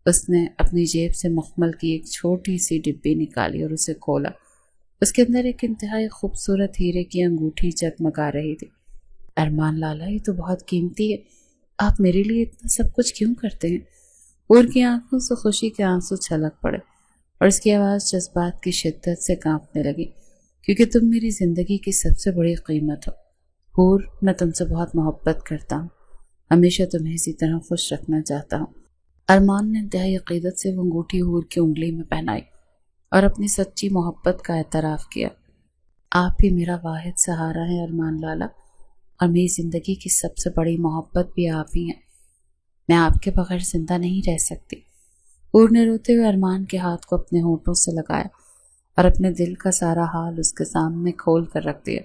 A: اس نے اپنی جیب سے مخمل کی ایک چھوٹی سی ڈبی نکالی اور اسے کھولا۔ اس کے اندر ایک انتہائی خوبصورت ہیرے کی انگوٹھی جگمگا رہی تھی۔ ارمان لالا، یہ تو بہت قیمتی ہے، آپ میرے لیے اتنا سب کچھ کیوں کرتے ہیں؟ حور کی آنکھوں سے خوشی کے آنسو چھلک پڑے اور اس کی آواز جذبات کی شدت سے کانپنے لگی، کیونکہ تم میری زندگی کی سب سے بڑی قیمت ہو۔ حور، میں تم سے بہت محبت کرتا ہوں، ہمیشہ تمہیں اسی طرح خوش رکھنا چاہتا ہوں۔ ارمان نے انتہائی عقیدت سے وہ انگوٹھی حور کی انگلی میں پہنائی اور اپنی سچی محبت کا اعتراف کیا۔ آپ ہی میرا واحد سہارا ہے ارمان لالا، اور میری زندگی کی سب سے بڑی محبت بھی آپ ہی ہیں۔ میں آپ کے بغیر زندہ نہیں رہ سکتی۔ حور نے روتے ہوئے ارمان کے ہاتھ کو اپنے ہونٹوں سے لگایا اور اپنے دل کا سارا حال اس کے سامنے کھول کر رکھ دیا۔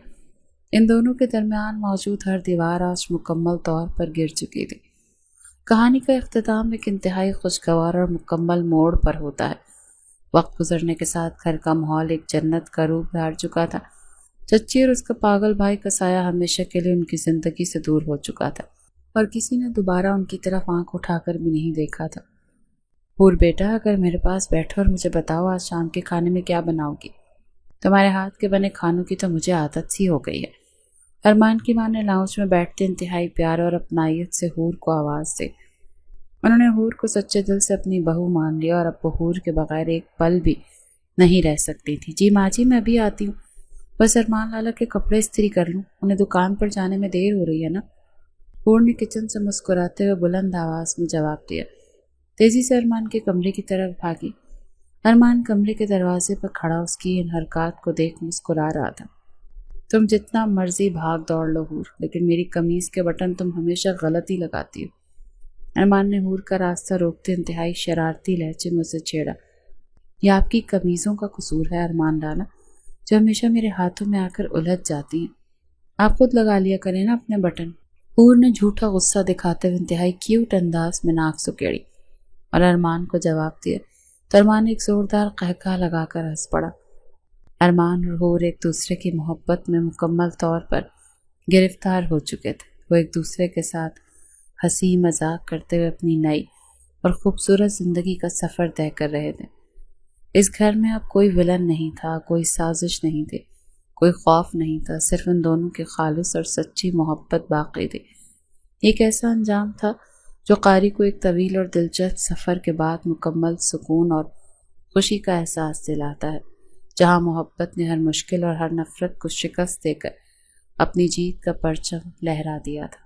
A: ان دونوں کے درمیان موجود ہر دیوار آج مکمل طور پر گر چکی تھی۔ کہانی کا اختتام ایک انتہائی خوشگوار اور مکمل موڑ پر ہوتا ہے۔ وقت گزرنے کے ساتھ گھر کا ماحول ایک جنت کا روپ دھار چکا تھا۔ چچی اور اس کا پاگل بھائی کا سایہ ہمیشہ کے لیے ان کی زندگی سے دور ہو چکا تھا اور کسی نے دوبارہ ان کی طرف آنکھ اٹھا کر بھی نہیں دیکھا تھا۔ حور بیٹا، اگر میرے پاس بیٹھو اور مجھے بتاؤ آج شام کے کھانے میں کیا بناؤ گی؟ تمہارے ہاتھ کے بنے کھانوں کی تو مجھے عادت سی ہو گئی ہے۔ ارمان کی ماں نے لاؤنج میں بیٹھتے انتہائی پیار اور اپنائیت سے حور کو آواز دی۔ انہوں نے حور کو سچے دل سے اپنی بہو مان لیا اور اب وہ حور کے بغیر ایک پل بھی نہیں رہ سکتی تھی۔ جی ماں جی، میں ابھی آتی ہوں، بس ارمان لالا کے کپڑے استری کر لوں، انہیں دکان پر جانے میں دیر ہو رہی ہے نا۔ حور نے کچن سے مسکراتے ہوئے بلند آواز میں جواب دیا۔ تیزی سے ارمان کے کمرے کی طرف بھاگی۔ ارمان کمرے کے دروازے پر کھڑا اس کی ان حرکات کو دیکھ مسکرا رہا تھا۔ تم جتنا مرضی بھاگ دوڑ لو حور، لیکن میری قمیض کے بٹن تم ہمیشہ غلط ہی لگاتی ہو۔ ارمان نے حور کا راستہ روکتے انتہائی شرارتی لہجے میں اسے چھیڑا۔ یہ آپ کی قمیضوں کا قصور ہے ارمان لالا، جو ہمیشہ میرے ہاتھوں میں آ کر الجھ جاتی ہیں۔ آپ خود لگا لیا کریں نا اپنے بٹن۔ حور نے جھوٹا غصہ دکھاتے ہوئے انتہائی کیوٹ انداز میں ناک سکیڑی اور ارمان کو جواب دیا تو ارمان ایک زوردار قہقہ لگا کر ہنس پڑا۔ ارمان اور حور ایک دوسرے کی محبت میں مکمل طور پر گرفتار ہو چکے تھے۔ وہ ایک دوسرے کے ساتھ ہنسی مذاق کرتے ہوئے اپنی نئی اور خوبصورت زندگی کا سفر طے کر رہے تھے۔ اس گھر میں اب کوئی ولن نہیں تھا، کوئی سازش نہیں تھی، کوئی خوف نہیں تھا، صرف ان دونوں کی خالص اور سچی محبت باقی تھی۔ ایک ایسا انجام تھا جو قاری کو ایک طویل اور دلچسپ سفر کے بعد مکمل سکون اور خوشی کا احساس دلاتا ہے، جہاں محبت نے ہر مشکل اور ہر نفرت کو شکست دے کر اپنی جیت کا پرچم لہرا دیا تھا۔